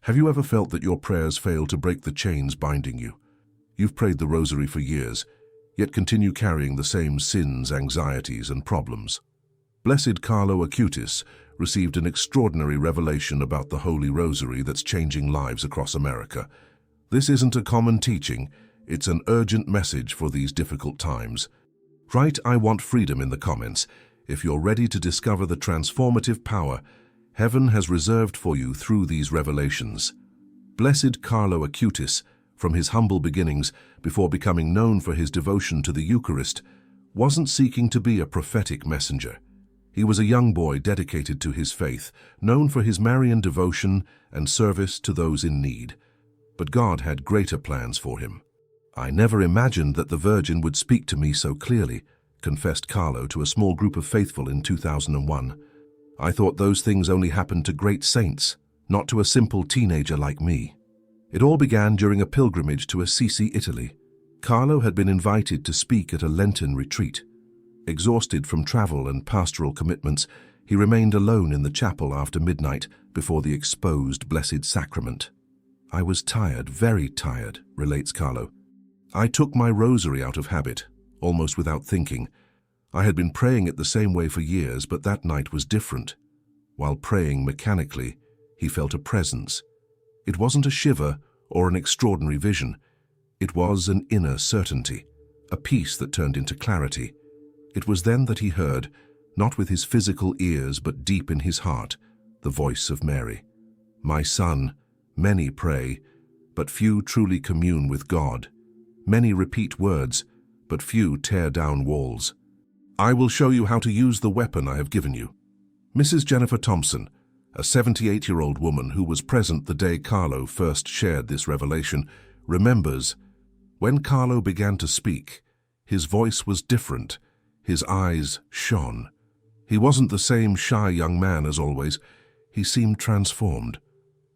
Have you ever felt that your prayers fail to break the chains binding you? You've prayed the rosary for years, yet continue carrying the same sins, anxieties, and problems. Blessed Carlo Acutis received an extraordinary revelation about the Holy Rosary that's changing lives across America. This isn't a common teaching, it's an urgent message for these difficult times. Write "I want freedom" in the comments if you're ready to discover the transformative power Heaven has reserved for you through these revelations. Blessed Carlo Acutis, from his humble beginnings, before becoming known for his devotion to the Eucharist, wasn't seeking to be a prophetic messenger. He was a young boy dedicated to his faith, known for his Marian devotion and service to those in need. But God had greater plans for him. "I never imagined that the Virgin would speak to me so clearly," confessed Carlo to a small group of faithful in 2001. "I thought those things only happened to great saints, not to a simple teenager like me." It all began during a pilgrimage to Assisi, Italy. Carlo had been invited to speak at a Lenten retreat. Exhausted from travel and pastoral commitments, he remained alone in the chapel after midnight before the exposed Blessed Sacrament. "I was tired, very tired," relates Carlo. "I took my rosary out of habit, almost without thinking. I had been praying it the same way for years, but that night was different. While praying mechanically, he felt a presence. It wasn't a shiver or an extraordinary vision. It was an inner certainty, a peace that turned into clarity. It was then that he heard, not with his physical ears but deep in his heart, the voice of Mary. 'My son, many pray, but few truly commune with God. Many repeat words, but few tear down walls. I will show you how to use the weapon I have given you.'" Mrs. Jennifer Thompson, a 78-year-old woman who was present the day Carlo first shared this revelation, remembers, "When Carlo began to speak, his voice was different, his eyes shone. He wasn't the same shy young man as always, he seemed transformed."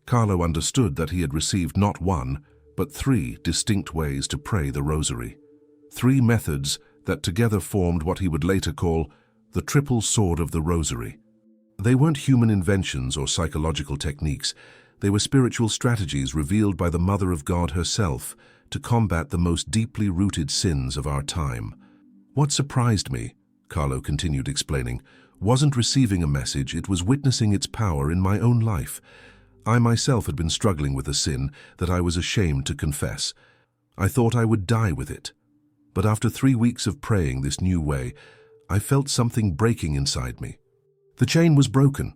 Carlo understood that he had received not one, but 3 distinct ways to pray the rosary. 3 methods that together formed what he would later call the triple sword of the rosary. They weren't human inventions or psychological techniques. They were spiritual strategies revealed by the Mother of God herself to combat the most deeply rooted sins of our time. "What surprised me," Carlo continued explaining, "wasn't receiving a message, it was witnessing its power in my own life. I myself had been struggling with a sin that I was ashamed to confess. I thought I would die with it. But after 3 weeks of praying this new way, I felt something breaking inside me. The chain was broken."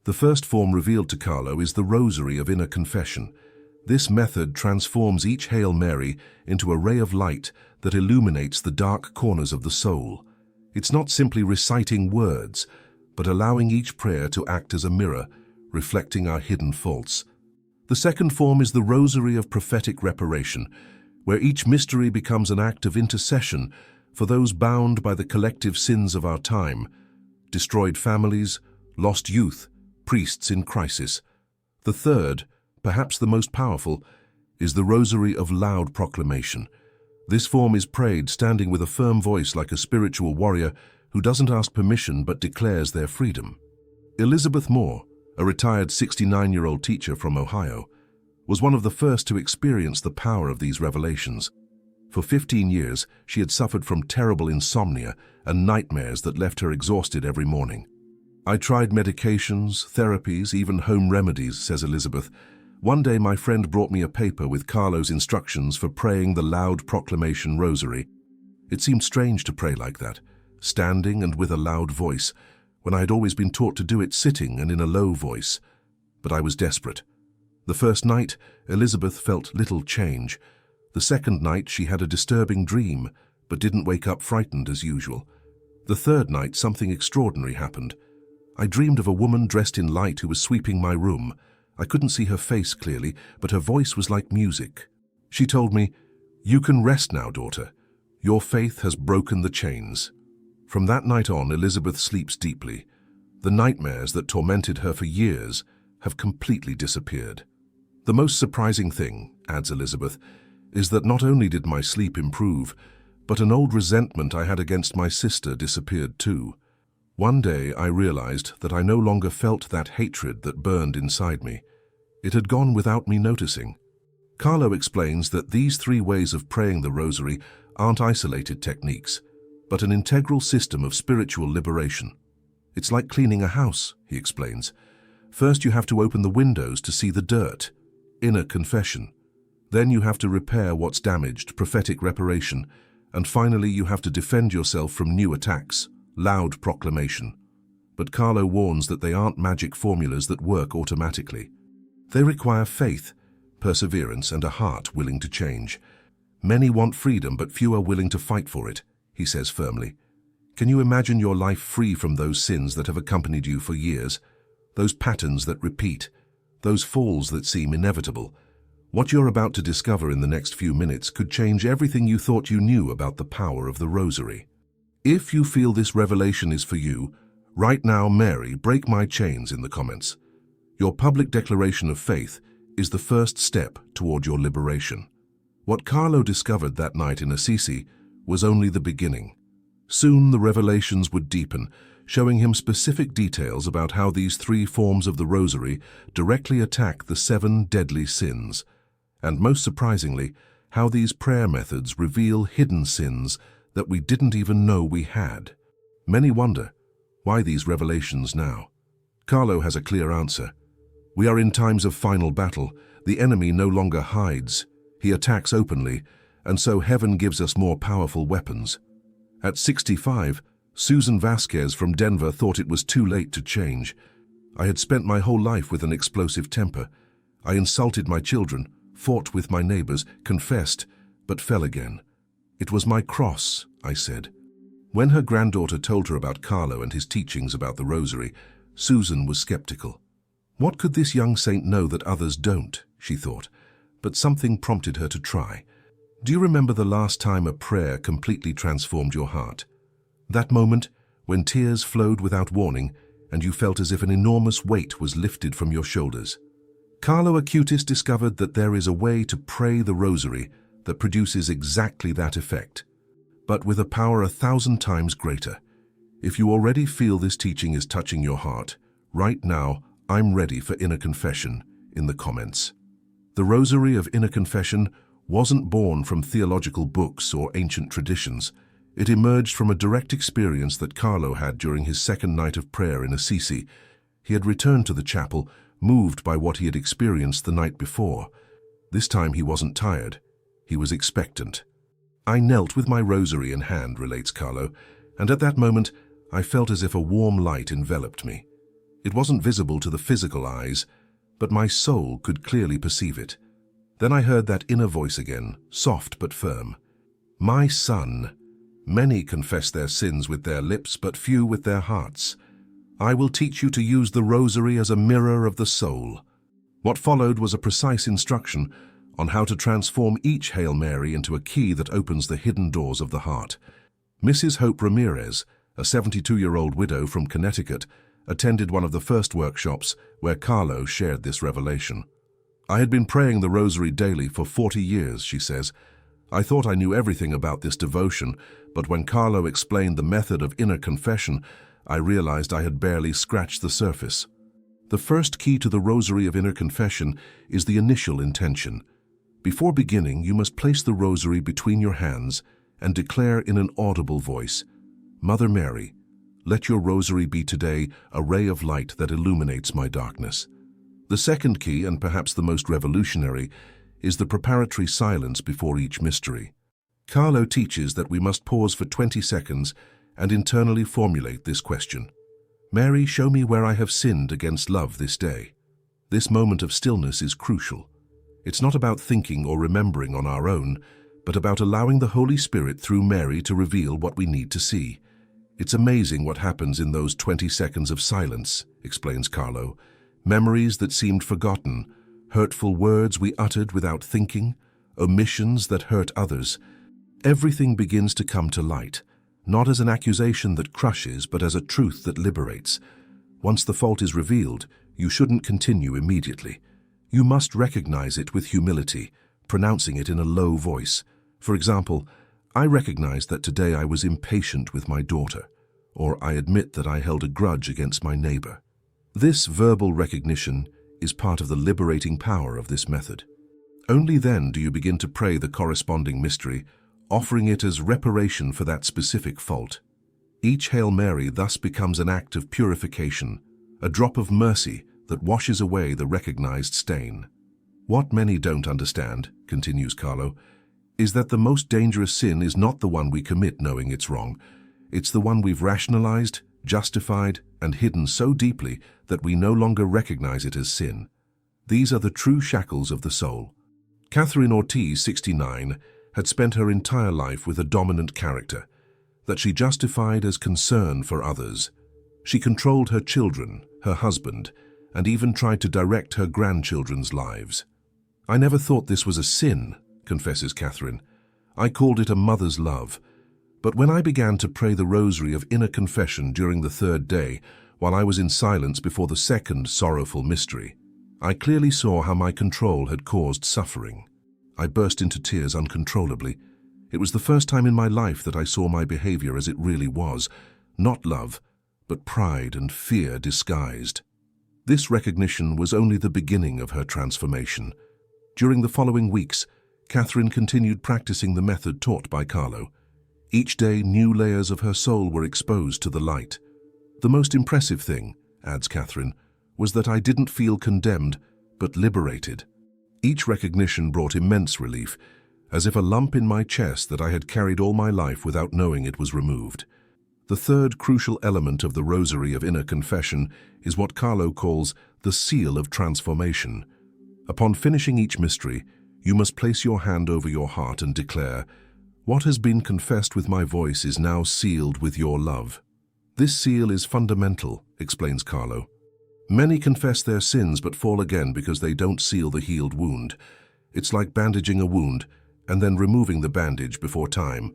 The first form revealed to Carlo is the Rosary of Inner Confession. This method transforms each Hail Mary into a ray of light that illuminates the dark corners of the soul. It's not simply reciting words, but allowing each prayer to act as a mirror, reflecting our hidden faults. The second form is the Rosary of Prophetic Reparation, where each mystery becomes an act of intercession for those bound by the collective sins of our time: destroyed families, lost youth, priests in crisis. The third, perhaps the most powerful, is the Rosary of Loud Proclamation. This form is prayed standing with a firm voice like a spiritual warrior who doesn't ask permission but declares their freedom. Elizabeth Moore, a retired 69-year-old teacher from Ohio, was one of the first to experience the power of these revelations. For 15 years, she had suffered from terrible insomnia and nightmares that left her exhausted every morning. "I tried medications, therapies, even home remedies," says Elizabeth. "One day my friend brought me a paper with Carlo's instructions for praying the Loud Proclamation Rosary. It seemed strange to pray like that, standing and with a loud voice, when I had always been taught to do it sitting and in a low voice. But I was desperate. The first night, Elizabeth felt little change. The second night, she had a disturbing dream, but didn't wake up frightened as usual. The third night, something extraordinary happened. I dreamed of a woman dressed in light who was sweeping my room. I couldn't see her face clearly, but her voice was like music. She told me, 'You can rest now, daughter. Your faith has broken the chains.' From that night on, Elizabeth sleeps deeply. The nightmares that tormented her for years have completely disappeared. The most surprising thing," adds Elizabeth, "is that not only did my sleep improve, but an old resentment I had against my sister disappeared too. One day I realized that I no longer felt that hatred that burned inside me. It had gone without me noticing. Carlo explains that these 3 ways of praying the rosary aren't isolated techniques, but an integral system of spiritual liberation. It's like cleaning a house, he explains. First you have to open the windows to see the dirt, inner confession. Then you have to repair what's damaged, prophetic reparation. And finally you have to defend yourself from new attacks, loud proclamation. But Carlo warns that they aren't magic formulas that work automatically. They require faith, perseverance, and a heart willing to change. Many want freedom, but few are willing to fight for it, he says firmly. Can you imagine your life free from those sins that have accompanied you for years? Those patterns that repeat, those falls that seem inevitable. What you're about to discover in the next few minutes could change everything you thought you knew about the power of the rosary. If you feel this revelation is for you, write now, Mary, break my chains in the comments. Your public declaration of faith is the first step toward your liberation. What Carlo discovered that night in Assisi was only the beginning. Soon the revelations would deepen, showing him specific details about how these 3 forms of the rosary directly attack the 7 deadly sins. And most surprisingly, how these prayer methods reveal hidden sins that we didn't even know we had. Many wonder, why these revelations now? Carlo has a clear answer. We are in times of final battle. The enemy no longer hides. He attacks openly, and so heaven gives us more powerful weapons. At 65, Susan Vasquez from Denver thought it was too late to change. I had spent my whole life with an explosive temper. I insulted my children, fought with my neighbors, confessed, but fell again. It was my cross, I said. When her granddaughter told her about Carlo and his teachings about the rosary, Susan was skeptical. What could this young saint know that others don't, she thought, but something prompted her to try. Do you remember the last time a prayer completely transformed your heart? That moment when tears flowed without warning and you felt as if an enormous weight was lifted from your shoulders. Carlo Acutis discovered that there is a way to pray the rosary that produces exactly that effect, but with a power 1,000 times greater. If you already feel this teaching is touching your heart, right now, I'm ready for inner confession in the comments. The rosary of inner confession wasn't born from theological books or ancient traditions. It emerged from a direct experience that Carlo had during his 2nd night of prayer in Assisi. He had returned to the chapel, moved by what he had experienced the night before. This time he wasn't tired. He was expectant. I knelt with my rosary in hand, relates Carlo, and at that moment I felt as if a warm light enveloped me. It wasn't visible to the physical eyes, but my soul could clearly perceive it. Then I heard that inner voice again, soft but firm. My son, many confess their sins with their lips, but few with their hearts. I will teach you to use the rosary as a mirror of the soul. What followed was a precise instruction on how to transform each Hail Mary into a key that opens the hidden doors of the heart. Mrs. Hope Ramirez, a 72-year-old widow from Connecticut, attended one of the first workshops where Carlo shared this revelation. I had been praying the rosary daily for 40 years, she says. I thought I knew everything about this devotion, but when Carlo explained the method of inner confession, I realized I had barely scratched the surface. The first key to the rosary of inner confession is the initial intention. Before beginning, you must place the rosary between your hands and declare in an audible voice, Mother Mary, let your rosary be today a ray of light that illuminates my darkness. The second key, and perhaps the most revolutionary, is the preparatory silence before each mystery. Carlo teaches that we must pause for 20 seconds and internally formulate this question. Mary, show me where I have sinned against love this day. This moment of stillness is crucial. It's not about thinking or remembering on our own, but about allowing the Holy Spirit through Mary to reveal what we need to see. It's amazing what happens in those 20 seconds of silence, explains Carlo. Memories that seemed forgotten, hurtful words we uttered without thinking, omissions that hurt others. Everything begins to come to light, not as an accusation that crushes, but as a truth that liberates. Once the fault is revealed, you shouldn't continue immediately. You must recognize it with humility, pronouncing it in a low voice. For example, I recognize that today I was impatient with my daughter, or I admit that I held a grudge against my neighbor. This verbal recognition is part of the liberating power of this method. Only then do you begin to pray the corresponding mystery, offering it as reparation for that specific fault. Each Hail Mary thus becomes an act of purification, a drop of mercy that washes away the recognized stain. What many don't understand, continues Carlo, is that the most dangerous sin is not the one we commit knowing it's wrong. It's the one we've rationalized, justified, and hidden so deeply that we no longer recognize it as sin. These are the true shackles of the soul. Catherine Ortiz, 69, had spent her entire life with a dominant character that she justified as concern for others. She controlled her children, her husband, and even tried to direct her grandchildren's lives. "I never thought this was a sin," confesses Catherine. "I called it a mother's love. But when I began to pray the rosary of inner confession during the third day, while I was in silence before the second sorrowful mystery, I clearly saw how my control had caused suffering. I burst into tears uncontrollably. It was the first time in my life that I saw my behavior as it really was, not love, but pride and fear disguised." This recognition was only the beginning of her transformation. During the following weeks, Catherine continued practicing the method taught by Carlo. Each day, new layers of her soul were exposed to the light. "The most impressive thing," adds Catherine, "was that I didn't feel condemned, but liberated." Each recognition brought immense relief, as if a lump in my chest that I had carried all my life without knowing it was removed. The third crucial element of the rosary of inner confession is what Carlo calls the seal of transformation. Upon finishing each mystery, you must place your hand over your heart and declare, "What has been confessed with my voice is now sealed with your love." This seal is fundamental, explains Carlo. Many confess their sins but fall again because they don't seal the healed wound. It's like bandaging a wound and then removing the bandage before time.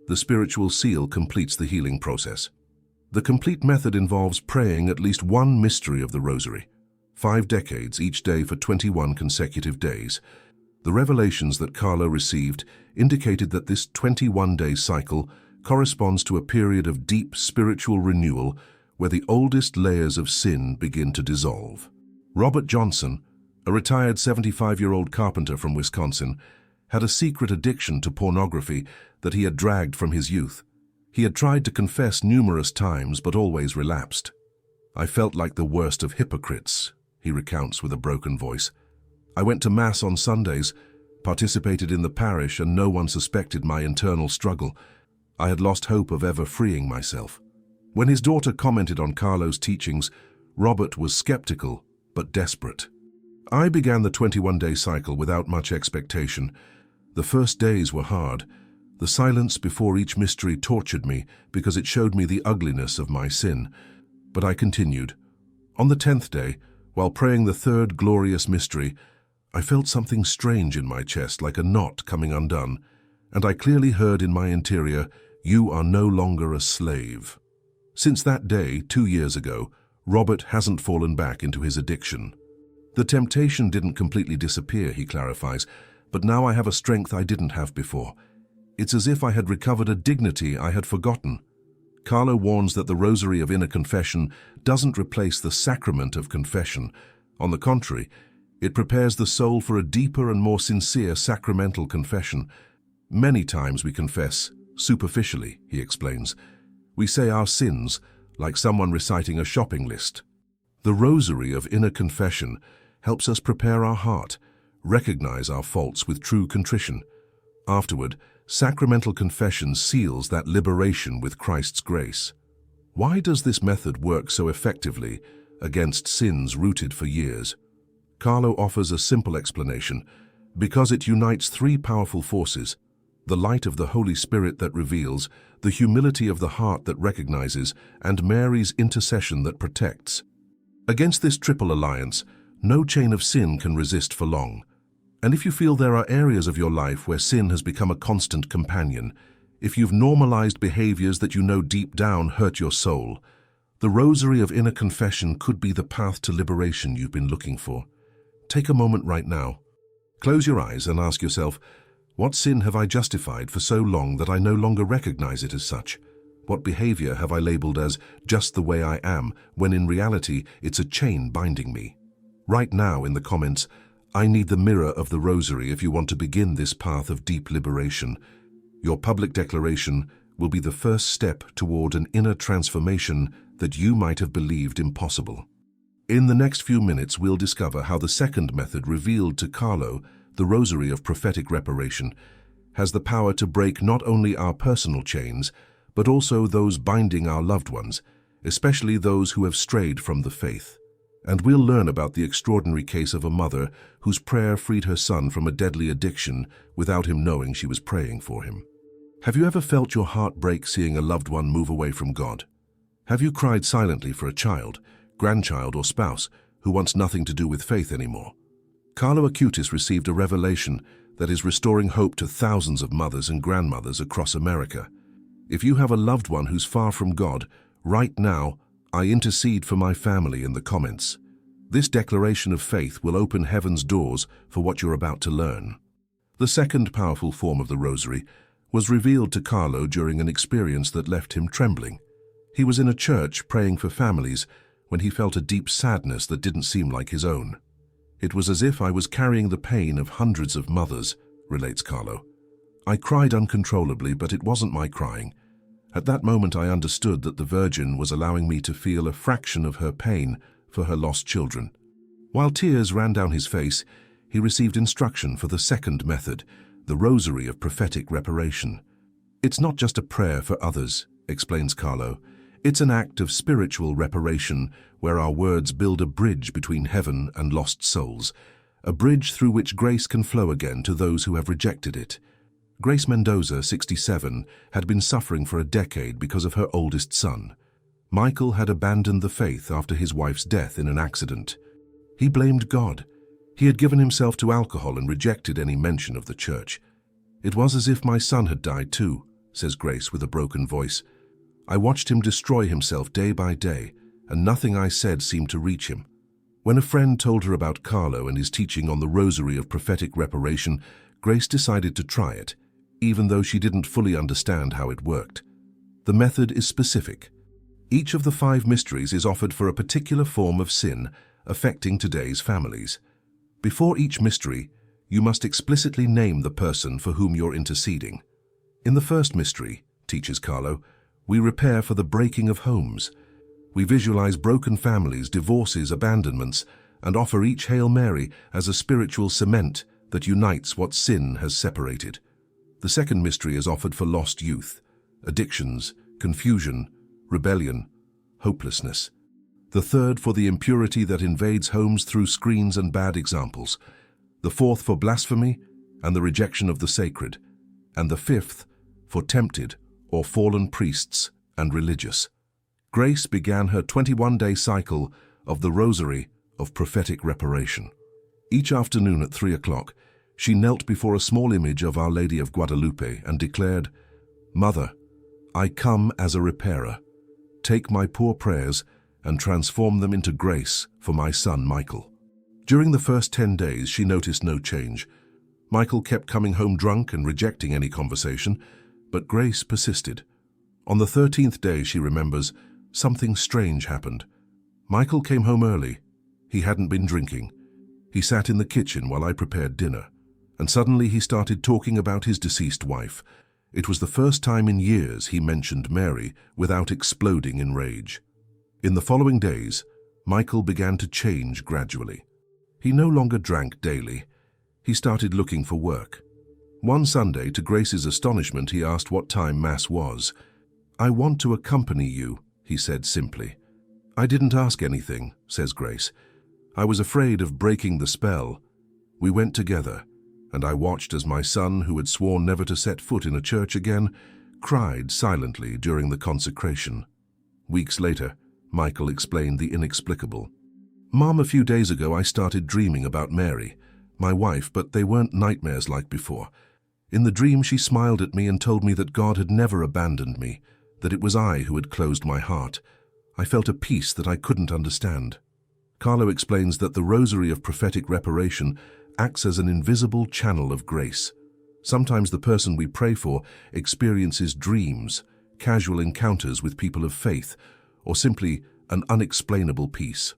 The spiritual seal completes the healing process. The complete method involves praying at least one mystery of the Rosary, 5 decades each day for 21 consecutive days. The revelations that Carlo received indicated that this 21-day cycle corresponds to a period of deep spiritual renewal where the oldest layers of sin begin to dissolve. Robert Johnson, a retired 75-year-old carpenter from Wisconsin, had a secret addiction to pornography that he had dragged from his youth. He had tried to confess numerous times but always relapsed. "I felt like the worst of hypocrites," he recounts with a broken voice. "I went to Mass on Sundays, participated in the parish, and no one suspected my internal struggle. I had lost hope of ever freeing myself." When his daughter commented on Carlo's teachings, Robert was skeptical but desperate. "I began the 21-day cycle without much expectation. The first days were hard. The silence before each mystery tortured me because it showed me the ugliness of my sin. But I continued. On the 10th day, while praying the third glorious mystery, I felt something strange in my chest, like a knot coming undone, and I clearly heard in my interior, 'You are no longer a slave.' Since that day, 2 years ago, Robert hasn't fallen back into his addiction. The temptation didn't completely disappear, he clarifies, but now I have a strength I didn't have before. It's as if I had recovered a dignity I had forgotten." Carlo warns that the Rosary of Inner Confession doesn't replace the sacrament of confession. On the contrary, it prepares the soul for a deeper and more sincere sacramental confession. "Many times we confess, superficially," he explains. "We say our sins, like someone reciting a shopping list." The Rosary of Inner Confession helps us prepare our heart, recognize our faults with true contrition. Afterward, sacramental confession seals that liberation with Christ's grace. Why does this method work so effectively against sins rooted for years? Carlo offers a simple explanation: because it unites 3 powerful forces: the light of the Holy Spirit that reveals, the humility of the heart that recognizes, and Mary's intercession that protects. Against this triple alliance, no chain of sin can resist for long. And if you feel there are areas of your life where sin has become a constant companion, if you've normalized behaviors that you know deep down hurt your soul, the Rosary of Inner Confession could be the path to liberation you've been looking for. Take a moment right now. Close your eyes and ask yourself, what sin have I justified for so long that I no longer recognize it as such? What behavior have I labeled as just the way I am, when in reality it's a chain binding me? Write now in the comments, "I need the mirror of the Rosary" if you want to begin this path of deep liberation. Your public declaration will be the first step toward an inner transformation that you might have believed impossible. In the next few minutes, we'll discover how the second method revealed to Carlo, the Rosary of Prophetic Reparation, has the power to break not only our personal chains, but also those binding our loved ones, especially those who have strayed from the faith. And we'll learn about the extraordinary case of a mother whose prayer freed her son from a deadly addiction without him knowing she was praying for him. Have you ever felt your heart break seeing a loved one move away from God? Have you cried silently for a child, grandchild, or spouse who wants nothing to do with faith anymore? Carlo Acutis received a revelation that is restoring hope to thousands of mothers and grandmothers across America. If you have a loved one who's far from God, write now, "I intercede for my family" in the comments. This declaration of faith will open heaven's doors for what you're about to learn. The second powerful form of the Rosary was revealed to Carlo during an experience that left him trembling. He was in a church praying for families when he felt a deep sadness that didn't seem like his own. "It was as if I was carrying the pain of hundreds of mothers," relates Carlo. "I cried uncontrollably, but it wasn't my crying. At that moment I understood that the Virgin was allowing me to feel a fraction of her pain for her lost children." While tears ran down his face, he received instruction for the second method, the Rosary of Prophetic Reparation. "It's not just a prayer for others," explains Carlo. "It's an act of spiritual reparation where our words build a bridge between heaven and lost souls, a bridge through which grace can flow again to those who have rejected it." Grace Mendoza, 67, had been suffering for a decade because of her oldest son. Michael had abandoned the faith after his wife's death in an accident. He blamed God. He had given himself to alcohol and rejected any mention of the church. "It was as if my son had died too," says Grace with a broken voice. "I watched him destroy himself day by day, and nothing I said seemed to reach him." When a friend told her about Carlo and his teaching on the Rosary of Prophetic Reparation, Grace decided to try it, even though she didn't fully understand how it worked. The method is specific. Each of the 5 mysteries is offered for a particular form of sin affecting today's families. Before each mystery, you must explicitly name the person for whom you're interceding. In the first mystery, teaches Carlo, we repair for the breaking of homes. We visualize broken families, divorces, abandonments, and offer each Hail Mary as a spiritual cement that unites what sin has separated. The second mystery is offered for lost youth, addictions, confusion, rebellion, hopelessness. The third for the impurity that invades homes through screens and bad examples. The fourth for blasphemy and the rejection of the sacred. And the fifth for tempted or fallen priests and religious. Grace began her 21-day cycle of the Rosary of Prophetic Reparation. Each afternoon at 3 o'clock, she knelt before a small image of Our Lady of Guadalupe and declared, "Mother, I come as a repairer. Take my poor prayers and transform them into grace for my son Michael." During the first 10 days, she noticed no change. Michael kept coming home drunk and rejecting any conversation, but Grace persisted. On the 13th day, she remembers, something strange happened. Michael came home early. He hadn't been drinking. He sat in the kitchen while I prepared dinner, and suddenly he started talking about his deceased wife. It was the first time in years he mentioned Mary without exploding in rage. In the following days, Michael began to change gradually. He no longer drank daily. He started looking for work. One Sunday, to Grace's astonishment, he asked what time Mass was. "I want to accompany you," he said simply. "I didn't ask anything," says Grace. "I was afraid of breaking the spell. We went together, and I watched as my son, who had sworn never to set foot in a church again, cried silently during the consecration." Weeks later, Michael explained the inexplicable. "Mom, a few days ago I started dreaming about Mary, my wife, but they weren't nightmares like before. In the dream she smiled at me and told me that God had never abandoned me, that it was I who had closed my heart. I felt a peace that I couldn't understand." Carlo explains that the Rosary of Prophetic Reparation acts as an invisible channel of grace. Sometimes the person we pray for experiences dreams, casual encounters with people of faith, or simply an unexplainable peace.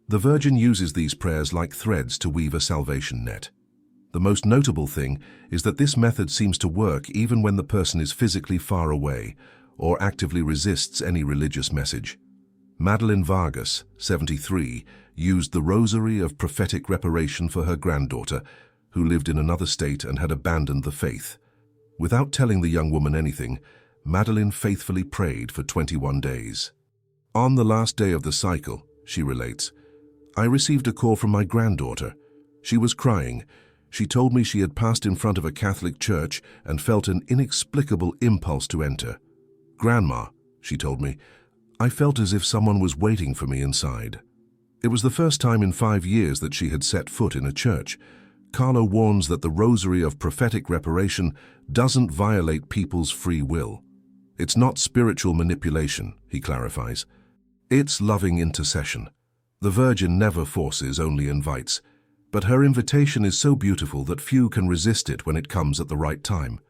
The Virgin uses these prayers like threads to weave a salvation net. The most notable thing is that this method seems to work even when the person is physically far away or actively resists any religious message. Madeleine Vargas, 73, used the Rosary of Prophetic Reparation for her granddaughter, who lived in another state and had abandoned the faith. Without telling the young woman anything, Madeleine faithfully prayed for 21 days. On the last day of the cycle, she relates, I received a call from my granddaughter. She was crying. She told me she had passed in front of a Catholic church and felt an inexplicable impulse to enter. Grandma, she told me, I felt as if someone was waiting for me inside. It was the first time in 5 years that she had set foot in a church. Carlo warns that the Rosary of Prophetic Reparation doesn't violate people's free will. It's not spiritual manipulation, he clarifies. It's loving intercession. The Virgin never forces, only invites. But her invitation is so beautiful that few can resist it when it comes at the right time.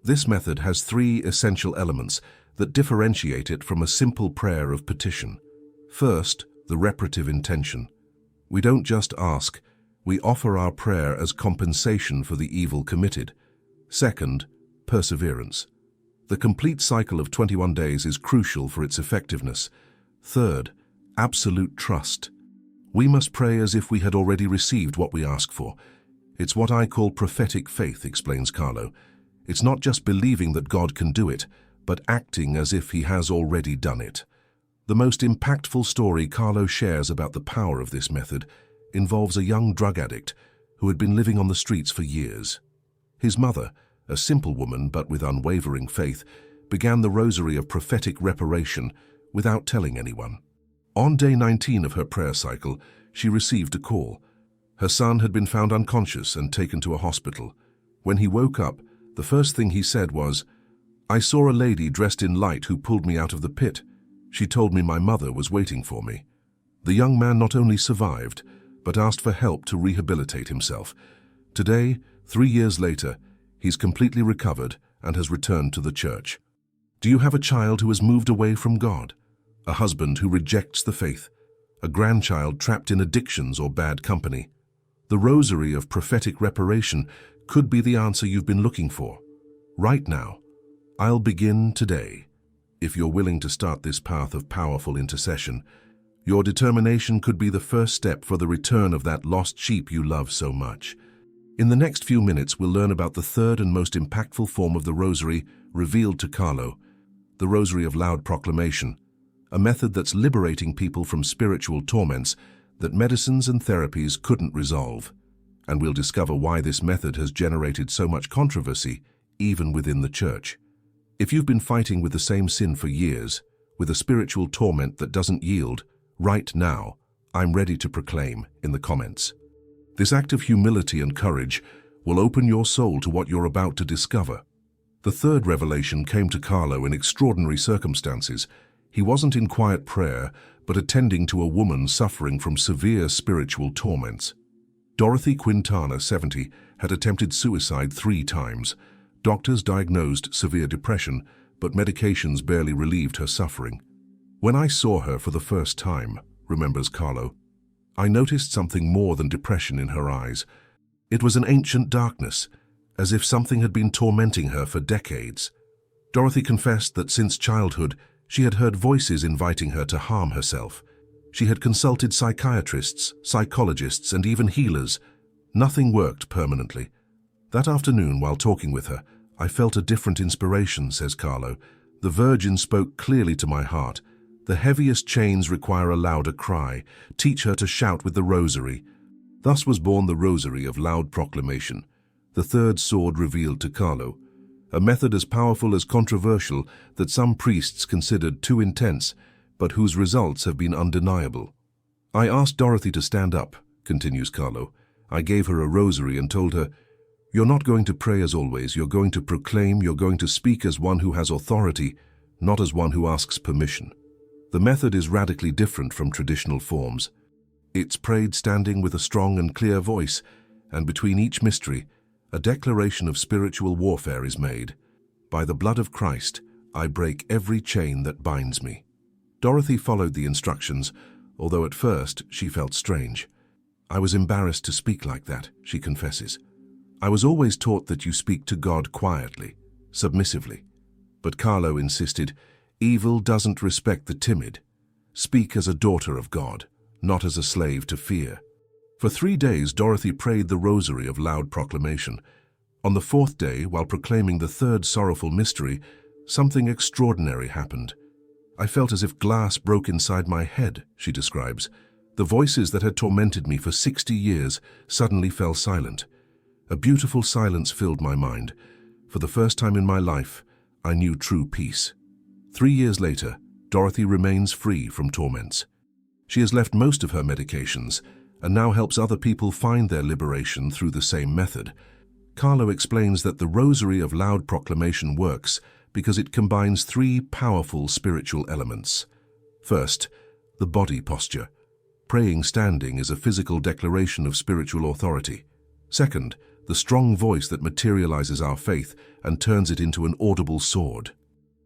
This method has 3 essential elements that differentiate it from a simple prayer of petition. First, the reparative intention. We don't just ask, we offer our prayer as compensation for the evil committed. Second, perseverance. The complete cycle of 21 days is crucial for its effectiveness. Third, absolute trust. We must pray as if we had already received what we ask for. It's what I call prophetic faith, explains Carlo. It's not just believing that God can do it, but acting as if he has already done it. The most impactful story Carlo shares about the power of this method involves a young drug addict who had been living on the streets for years. His mother, a simple woman but with unwavering faith, began the Rosary of Prophetic Reparation without telling anyone. On day 19 of her prayer cycle, she received a call. Her son had been found unconscious and taken to a hospital. When he woke up, the first thing he said was, I saw a lady dressed in light who pulled me out of the pit. She told me my mother was waiting for me. The young man not only survived, but asked for help to rehabilitate himself. Today, 3 years later, he's completely recovered and has returned to the church. Do you have a child who has moved away from God? A husband who rejects the faith? A grandchild trapped in addictions or bad company? The Rosary of Prophetic Reparation could be the answer you've been looking for. Right now, I'll begin today. If you're willing to start this path of powerful intercession, your determination could be the first step for the return of that lost sheep you love so much. In the next few minutes, we'll learn about the third and most impactful form of the Rosary revealed to Carlo, the Rosary of Loud Proclamation, a method that's liberating people from spiritual torments that medicines and therapies couldn't resolve. And we'll discover why this method has generated so much controversy, even within the church. If you've been fighting with the same sin for years, with a spiritual torment that doesn't yield, right now, I'm ready to proclaim in the comments. This act of humility and courage will open your soul to what you're about to discover. The third revelation came to Carlo in extraordinary circumstances. He wasn't in quiet prayer, but attending to a woman suffering from severe spiritual torments. Dorothy Quintana, 70, had attempted suicide 3 times. Doctors diagnosed severe depression, but medications barely relieved her suffering. When I saw her for the first time, remembers Carlo, I noticed something more than depression in her eyes. It was an ancient darkness, as if something had been tormenting her for decades. Dorothy confessed that since childhood, she had heard voices inviting her to harm herself. She had consulted psychiatrists, psychologists, and even healers. Nothing worked permanently. That afternoon, while talking with her, I felt a different inspiration, says Carlo. The Virgin spoke clearly to my heart. The heaviest chains require a louder cry. Teach her to shout with the Rosary. Thus was born the Rosary of Loud Proclamation, the third sword revealed to Carlo, a method as powerful as controversial that some priests considered too intense, but whose results have been undeniable. I asked Dorothy to stand up, continues Carlo. I gave her a rosary and told her, you're not going to pray as always, you're going to proclaim, you're going to speak as one who has authority, not as one who asks permission. The method is radically different from traditional forms. It's prayed standing with a strong and clear voice, and between each mystery, a declaration of spiritual warfare is made. By the blood of Christ, I break every chain that binds me. Dorothy followed the instructions, although at first she felt strange. "I was embarrassed to speak like that," she confesses. "I was always taught that you speak to God quietly, submissively." But Carlo insisted, "Evil doesn't respect the timid. Speak as a daughter of God, not as a slave to fear." For 3 days, Dorothy prayed the rosary of loud proclamation. On the 4th day, while proclaiming the 3rd sorrowful mystery, something extraordinary happened. "I felt as if glass broke inside my head," she describes. "The voices that had tormented me for 60 years suddenly fell silent. A beautiful silence filled my mind. For the first time in my life, I knew true peace." 3 years later, Dorothy remains free from torments. She has left most of her medications and now helps other people find their liberation through the same method. Carlo explains that the rosary of loud proclamation works because it combines 3 powerful spiritual elements. First, the body posture. Praying standing is a physical declaration of spiritual authority. Second, the strong voice that materializes our faith and turns it into an audible sword.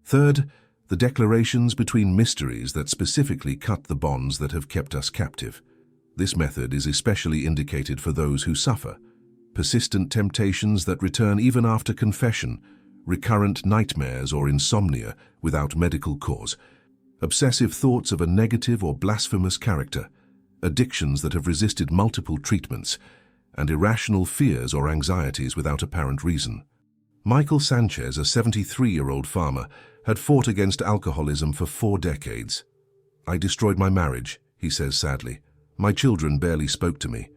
Third, the declarations between mysteries that specifically cut the bonds that have kept us captive. This method is especially indicated for those who suffer. Persistent temptations that return even after confession, recurrent nightmares or insomnia without medical cause, obsessive thoughts of a negative or blasphemous character, addictions that have resisted multiple treatments, and irrational fears or anxieties without apparent reason. Michael Sanchez, a 73-year-old farmer, had fought against alcoholism for 4 decades. "I destroyed my marriage," he says sadly. "My children barely spoke to me.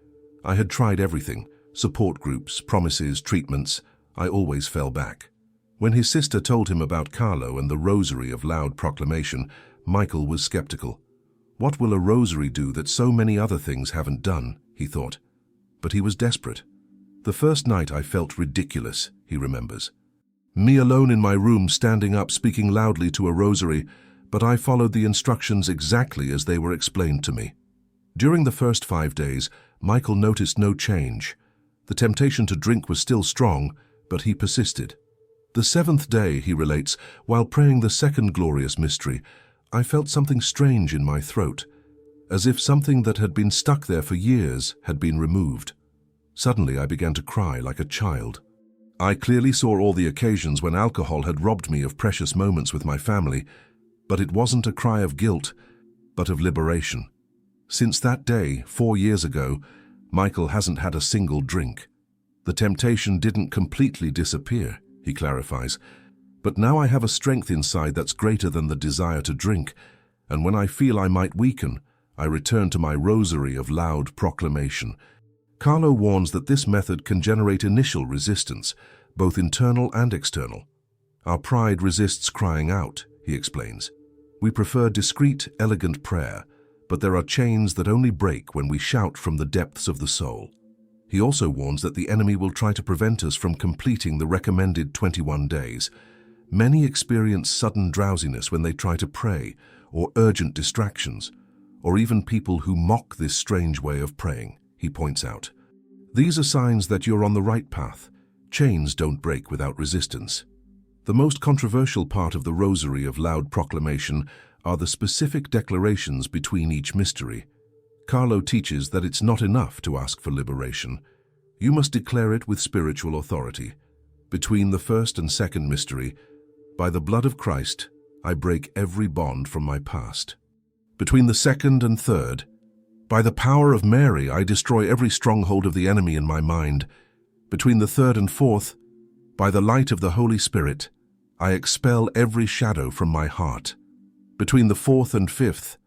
I had tried everything, support groups, promises, treatments. I always fell back." When his sister told him about Carlo and the rosary of loud proclamation, Michael was skeptical. "What will a rosary do that so many other things haven't done?" he thought. But he was desperate. "The first night I felt ridiculous," he remembers. "Me alone in my room, standing up, speaking loudly to a rosary, but I followed the instructions exactly as they were explained to me." During the first 5 days, Michael noticed no change. The temptation to drink was still strong, but he persisted. "The 7th day," he relates, "while praying the 2nd glorious mystery, I felt something strange in my throat, as if something that had been stuck there for years had been removed. Suddenly I began to cry like a child. I clearly saw all the occasions when alcohol had robbed me of precious moments with my family, but it wasn't a cry of guilt, but of liberation. Since that day, 4 years ago, Michael hasn't had a single drink. The temptation didn't completely disappear," he clarifies, "but now I have a strength inside that's greater than the desire to drink, and when I feel I might weaken, I return to my rosary of loud proclamation." Carlo warns that this method can generate initial resistance, both internal and external. "Our pride resists crying out," he explains. "We prefer discreet, elegant prayer, but there are chains that only break when we shout from the depths of the soul." He also warns that the enemy will try to prevent us from completing the recommended 21 days. Many experience sudden drowsiness when they try to pray, or urgent distractions, or even people who mock this strange way of praying, he points out. These are signs that you're on the right path. Chains don't break without resistance. The most controversial part of the rosary of loud proclamation are the specific declarations between each mystery. Carlo teaches that it's not enough to ask for liberation. You must declare it with spiritual authority. Between the 1st and 2nd mystery, "By the blood of Christ, I break every bond from my past." Between the 2nd and 3rd, "By the power of Mary, I destroy every stronghold of the enemy in my mind." Between the 3rd and 4th, "By the light of the Holy Spirit, I expel every shadow from my heart." Between the 4th and 5th,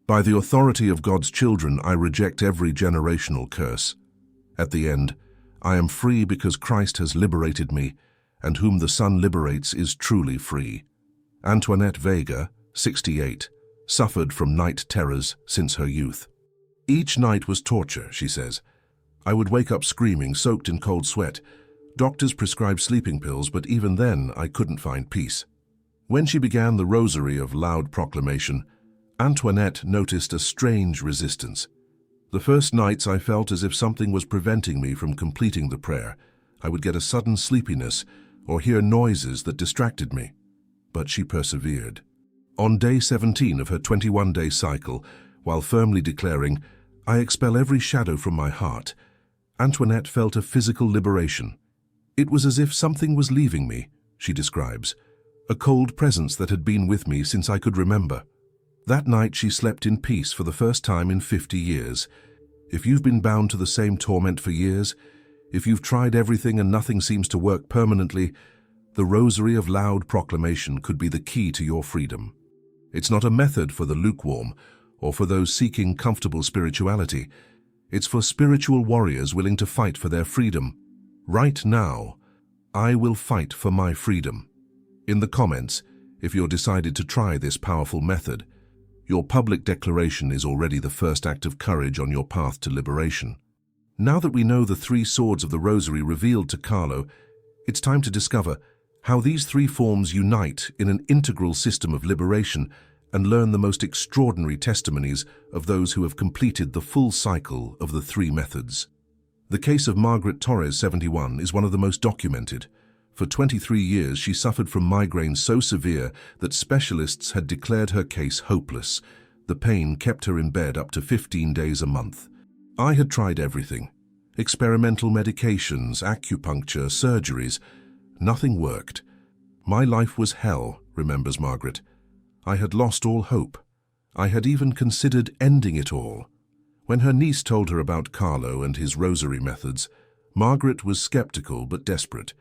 "By the authority of God's children, I reject every generational curse." At the end, "I am free because Christ has liberated me, and whom the Son liberates is truly free." Antoinette Vega, 68, suffered from night terrors since her youth. "Each night was torture," she says. "I would wake up screaming, soaked in cold sweat. Doctors prescribed sleeping pills, but even then I couldn't find peace." When she began the rosary of loud proclamation, Antoinette noticed a strange resistance. "The first nights I felt as if something was preventing me from completing the prayer. I would get a sudden sleepiness or hear noises that distracted me." But she persevered. On day 17 of her 21-day cycle, while firmly declaring, "I expel every shadow from my heart," Antoinette felt a physical liberation. "It was as if something was leaving me," she describes, "a cold presence that had been with me since I could remember." That night she slept in peace for the first time in 50 years. If you've been bound to the same torment for years, if you've tried everything and nothing seems to work permanently, the rosary of loud proclamation could be the key to your freedom. It's not a method for the lukewarm or for those seeking comfortable spirituality. It's for spiritual warriors willing to fight for their freedom. Right now, I will fight for my freedom. In the comments, if you're decided to try this powerful method, your public declaration is already the first act of courage on your path to liberation. Now that we know the three swords of the Rosary revealed to Carlo, it's time to discover how these three forms unite in an integral system of liberation and learn the most extraordinary testimonies of those who have completed the full cycle of the three methods. The case of Margaret Torres, 71, is one of the most documented. For 23 years, she suffered from migraines so severe that specialists had declared her case hopeless. The pain kept her in bed up to 15 days a month. "I had tried everything. Experimental medications, acupuncture, surgeries. Nothing worked. My life was hell," remembers Margaret. "I had lost all hope. I had even considered ending it all." When her niece told her about Carlo and his rosary methods, Margaret was skeptical but desperate.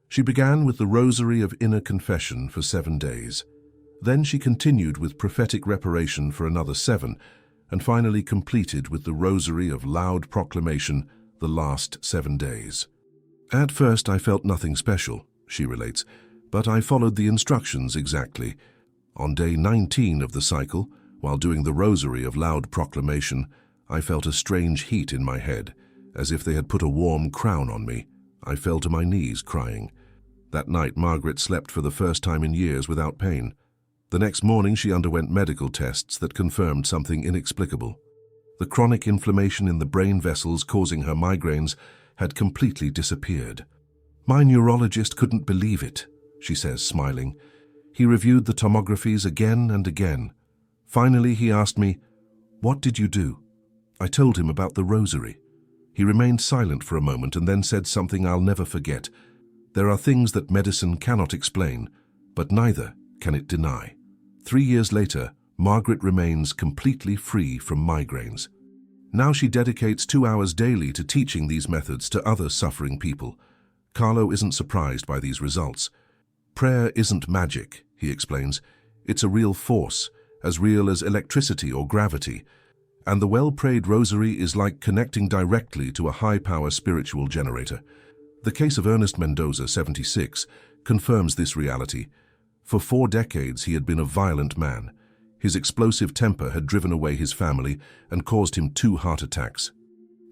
She began with the Rosary of Inner Confession for 7 days. Then she continued with prophetic reparation for another 7, and finally completed with the Rosary of Loud Proclamation the last 7 days. "At first I felt nothing special," she relates, "but I followed the instructions exactly. On day 19 of the cycle, while doing the Rosary of Loud Proclamation, I felt a strange heat in my head, as if they had put a warm crown on me. I fell to my knees, crying. That night, Margaret slept for the first time in years without pain. The next morning, she underwent medical tests that confirmed something inexplicable. The chronic inflammation in the brain vessels causing her migraines had completely disappeared. "My neurologist couldn't believe it," she says, smiling. "He reviewed the tomographies again and again. Finally, he asked me, 'What did you do?' I told him about the rosary. He remained silent for a moment and then said something I'll never forget. 'There are things that medicine cannot explain, but neither can it deny.' 3 years later, Margaret remains completely free from migraines. Now she dedicates 2 hours daily to teaching these methods to other suffering people. Carlo isn't surprised by these results. Prayer isn't magic, he explains. It's a real force, as real as electricity or gravity. And the well-prayed rosary is like connecting directly to a high-power spiritual generator. The case of Ernest Mendoza, 76, confirms this reality. For 4 decades he had been a violent man. His explosive temper had driven away his family and caused him 2 heart attacks.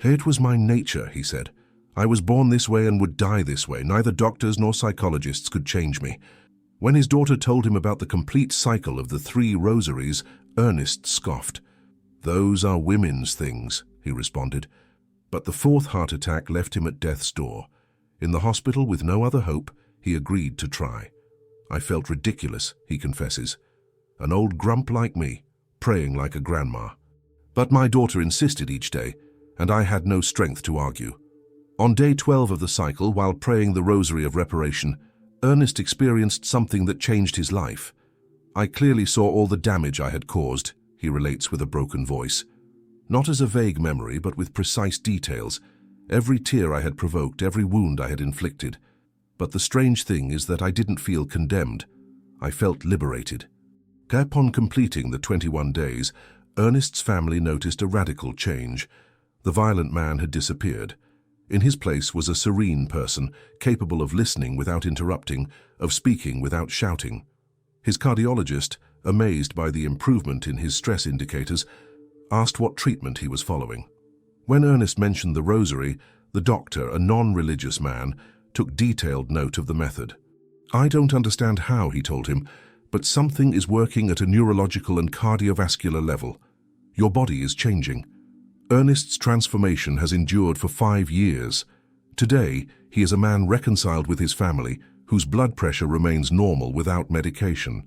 "It was my nature," he said. "I was born this way and would die this way. Neither doctors nor psychologists could change me." When his daughter told him about the complete cycle of the 3 rosaries, Ernest scoffed. "Those are women's things," he responded. But the 4th heart attack left him at death's door. In the hospital with no other hope, he agreed to try. "I felt ridiculous," he confesses. "An old grump like me, praying like a grandma. But my daughter insisted each day, and I had no strength to argue." On day 12 of the cycle, while praying the Rosary of Reparation, Ernest experienced something that changed his life. "I clearly saw all the damage I had caused," he relates with a broken voice. "Not as a vague memory, but with precise details. Every tear I had provoked, every wound I had inflicted. But the strange thing is that I didn't feel condemned. I felt liberated." Upon completing the 21 days, Ernest's family noticed a radical change. The violent man had disappeared. In his place was a serene person, capable of listening without interrupting, of speaking without shouting. His cardiologist, amazed by the improvement in his stress indicators, asked what treatment he was following. When Ernest mentioned the rosary, the doctor, a non-religious man, took detailed note of the method. "I don't understand how," he told him, "but something is working at a neurological and cardiovascular level. Your body is changing." Ernest's transformation has endured for 5 years. Today, he is a man reconciled with his family, whose blood pressure remains normal without medication.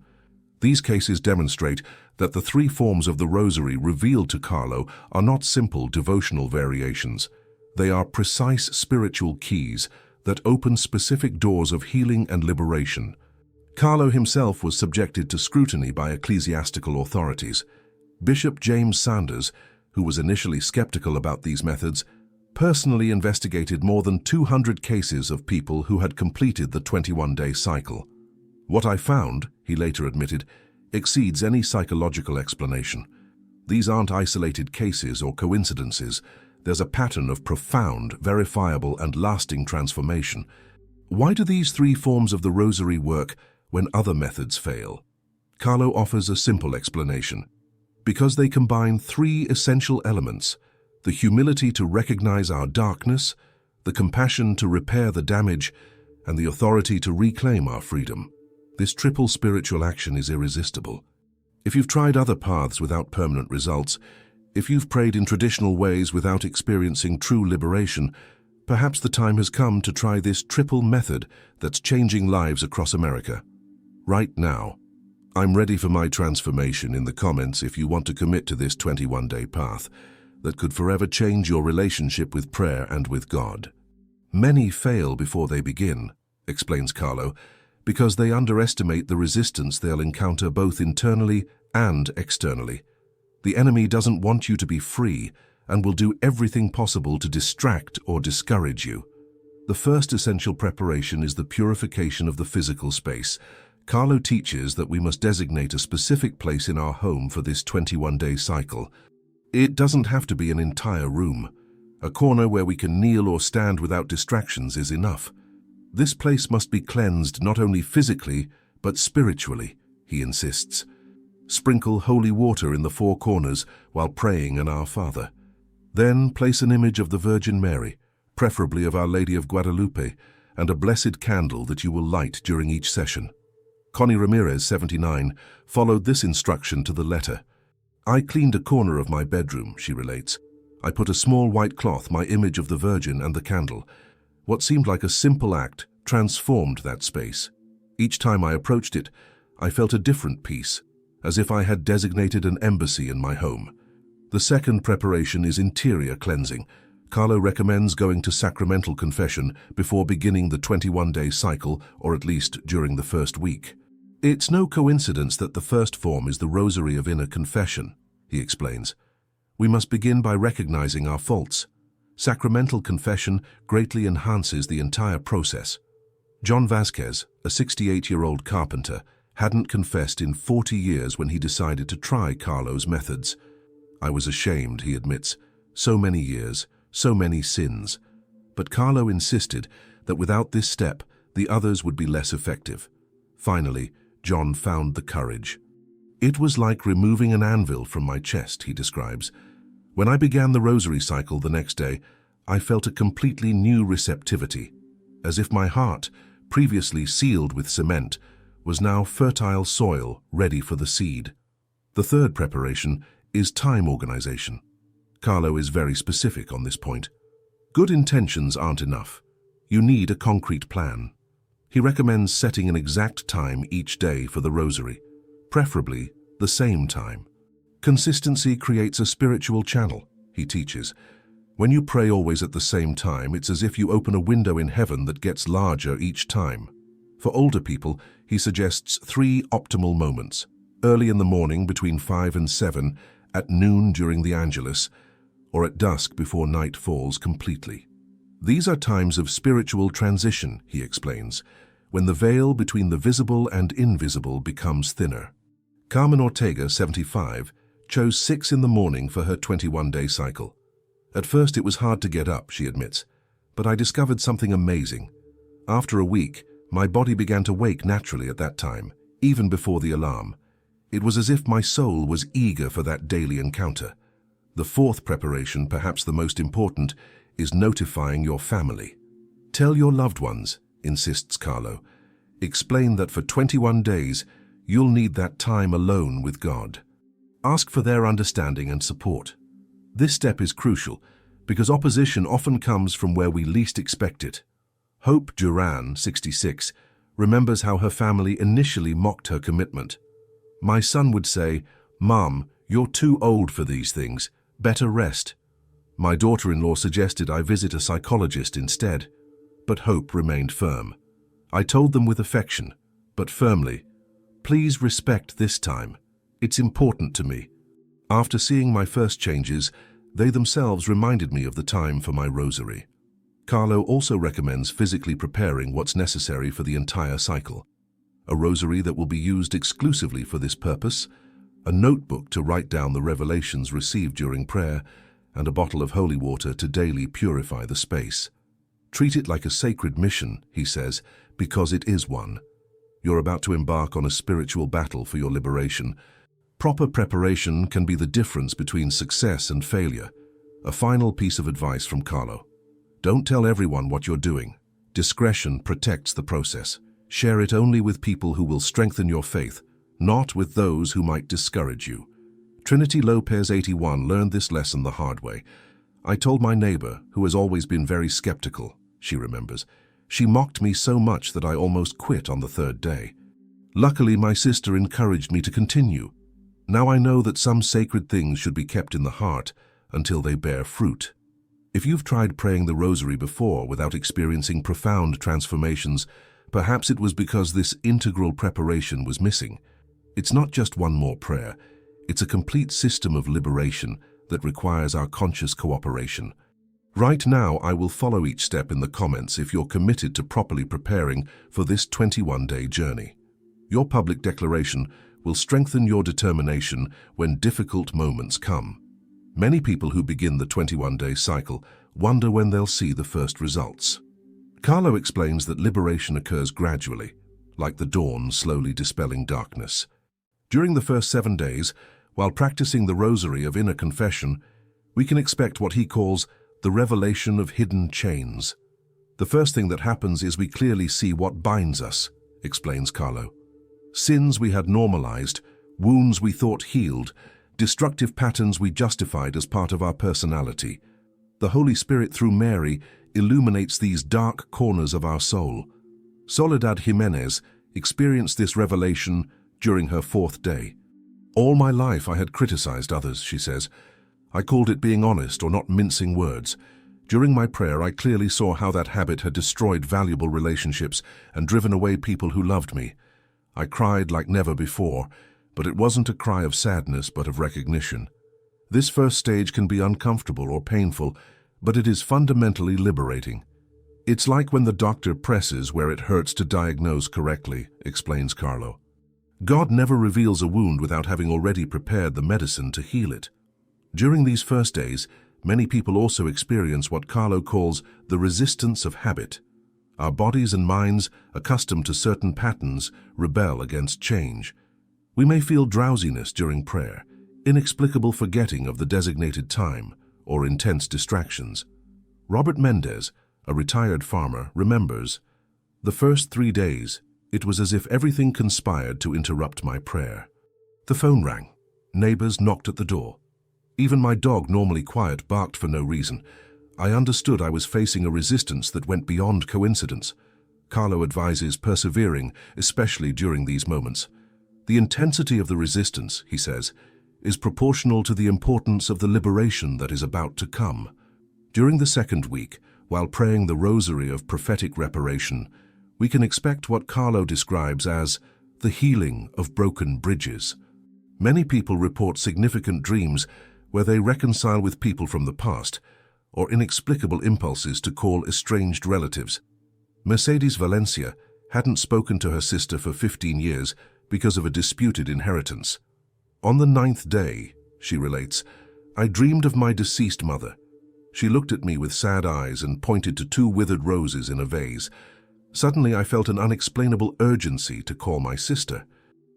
These cases demonstrate that the three forms of the Rosary revealed to Carlo are not simple devotional variations. They are precise spiritual keys that open specific doors of healing and liberation. Carlo himself was subjected to scrutiny by ecclesiastical authorities. Bishop James Sanders, who was initially skeptical about these methods, personally investigated more than 200 cases of people who had completed the 21-day cycle. "What I found," he later admitted, "exceeds any psychological explanation. These aren't isolated cases or coincidences. There's a pattern of profound, verifiable, and lasting transformation." Why do these three forms of the Rosary work when other methods fail? Carlo offers a simple explanation. Because they combine three essential elements: the humility to recognize our darkness, the compassion to repair the damage, and the authority to reclaim our freedom. This triple spiritual action is irresistible. If you've tried other paths without permanent results, if you've prayed in traditional ways without experiencing true liberation, perhaps the time has come to try this triple method that's changing lives across America. Right now. I'm ready for my transformation in the comments if you want to commit to this 21-day path that could forever change your relationship with prayer and with God. Many fail before they begin, explains Carlo, because they underestimate the resistance they'll encounter both internally and externally. The enemy doesn't want you to be free and will do everything possible to distract or discourage you. The first essential preparation is the purification of the physical space. Carlo teaches that we must designate a specific place in our home for this 21-day cycle. It doesn't have to be an entire room. A corner where we can kneel or stand without distractions is enough. This place must be cleansed not only physically, but spiritually, he insists. Sprinkle holy water in the four corners while praying an Our Father. Then place an image of the Virgin Mary, preferably of Our Lady of Guadalupe, and a blessed candle that you will light during each session. Connie Ramirez, 79, followed this instruction to the letter. "I cleaned a corner of my bedroom," she relates. "I put a small white cloth, my image of the Virgin, and the candle. What seemed like a simple act transformed that space. Each time I approached it, I felt a different peace, as if I had designated an embassy in my home." The second preparation is interior cleansing. Carlo recommends going to sacramental confession before beginning the 21-day cycle, or at least during the first week. "It's no coincidence that the first form is the Rosary of Inner Confession," he explains. "We must begin by recognizing our faults. Sacramental confession greatly enhances the entire process." John Vasquez, a 68-year-old carpenter, hadn't confessed in 40 years when he decided to try Carlo's methods. "I was ashamed," he admits. "So many years, so many sins." But Carlo insisted that without this step, the others would be less effective. Finally, John found the courage. "It was like removing an anvil from my chest," he describes. "When I began the Rosary cycle the next day, I felt a completely new receptivity, as if my heart, previously sealed with cement, was now fertile soil ready for the seed." The third preparation is time organization. Carlo is very specific on this point. Good intentions aren't enough. You need a concrete plan. He recommends setting an exact time each day for the Rosary, preferably the same time. Consistency creates a spiritual channel, he teaches. When you pray always at the same time, it's as if you open a window in heaven that gets larger each time. For older people, he suggests 3 optimal moments: early in the morning between 5 and 7, at noon during the Angelus, or at dusk before night falls completely. These are times of spiritual transition, he explains, when the veil between the visible and invisible becomes thinner. Carmen Ortega, 75, chose 6 in the morning for her 21-day cycle. "At first it was hard to get up," she admits, "but I discovered something amazing. After a week, my body began to wake naturally at that time, even before the alarm. It was as if my soul was eager for that daily encounter." The fourth preparation, perhaps the most important, is notifying your family. "Tell your loved ones," insists Carlo. "Explain that for 21 days, you'll need that time alone with God. Ask for their understanding and support." This step is crucial because opposition often comes from where we least expect it. Hope Duran, 66, remembers how her family initially mocked her commitment. My son would say, "Mom, you're too old for these things. Better rest." My daughter-in-law suggested I visit a psychologist instead, but hope remained firm. I told them with affection, but firmly, "Please respect this time. It's important to me." After seeing my first changes, they themselves reminded me of the time for my rosary. Carlo also recommends physically preparing what's necessary for the entire cycle. A rosary that will be used exclusively for this purpose, a notebook to write down the revelations received during prayer, and a bottle of holy water to daily purify the space. Treat it like a sacred mission, he says, because it is one. You're about to embark on a spiritual battle for your liberation. Proper preparation can be the difference between success and failure. A final piece of advice from Carlo. Don't tell everyone what you're doing. Discretion protects the process. Share it only with people who will strengthen your faith, not with those who might discourage you. Trinity Lopez, 81, learned this lesson the hard way. "I told my neighbor, who has always been very skeptical," she remembers. "She mocked me so much that I almost quit on the third day. Luckily, my sister encouraged me to continue. Now I know that some sacred things should be kept in the heart until they bear fruit." If you've tried praying the rosary before without experiencing profound transformations, perhaps it was because this integral preparation was missing. It's not just one more prayer. It's a complete system of liberation that requires our conscious cooperation. Right now, I will follow each step in the comments if you're committed to properly preparing for this 21-day journey. Your public declaration will strengthen your determination when difficult moments come. Many people who begin the 21-day cycle wonder when they'll see the first results. Carlo explains that liberation occurs gradually, like the dawn slowly dispelling darkness. During the first 7 days, while practicing the rosary of inner confession, we can expect what he calls the revelation of hidden chains. The first thing that happens is we clearly see what binds us, explains Carlo. Sins we had normalized, wounds we thought healed, destructive patterns we justified as part of our personality. The Holy Spirit, through Mary, illuminates these dark corners of our soul. Soledad Jimenez experienced this revelation during her 4th day. "All my life I had criticized others," she says. "I called it being honest or not mincing words. During my prayer, I clearly saw how that habit had destroyed valuable relationships and driven away people who loved me. I cried like never before, but it wasn't a cry of sadness but of recognition. This first stage can be uncomfortable or painful, but it is fundamentally liberating. It's like when the doctor presses where it hurts to diagnose correctly," explains Carlo. God never reveals a wound without having already prepared the medicine to heal it. During these first days, many people also experience what Carlo calls the resistance of habit. Our bodies and minds, accustomed to certain patterns, rebel against change. We may feel drowsiness during prayer, inexplicable forgetting of the designated time, or intense distractions. Robert Mendez, a retired farmer, remembers, "The first 3 days, it was as if everything conspired to interrupt my prayer. The phone rang. Neighbors knocked at the door. Even my dog, normally quiet, barked for no reason. I understood I was facing a resistance that went beyond coincidence." Carlo advises persevering, especially during these moments. "The intensity of the resistance," he says, "is proportional to the importance of the liberation that is about to come." During the 2nd week, while praying the rosary of prophetic reparation, we can expect what Carlo describes as the healing of broken bridges. Many people report significant dreams where they reconcile with people from the past, or inexplicable impulses to call estranged relatives. Mercedes Valencia hadn't spoken to her sister for 15 years because of a disputed inheritance. "On the 9th day," she relates, "I dreamed of my deceased mother. She looked at me with sad eyes and pointed to 2 withered roses in a vase. Suddenly I felt an unexplainable urgency to call my sister.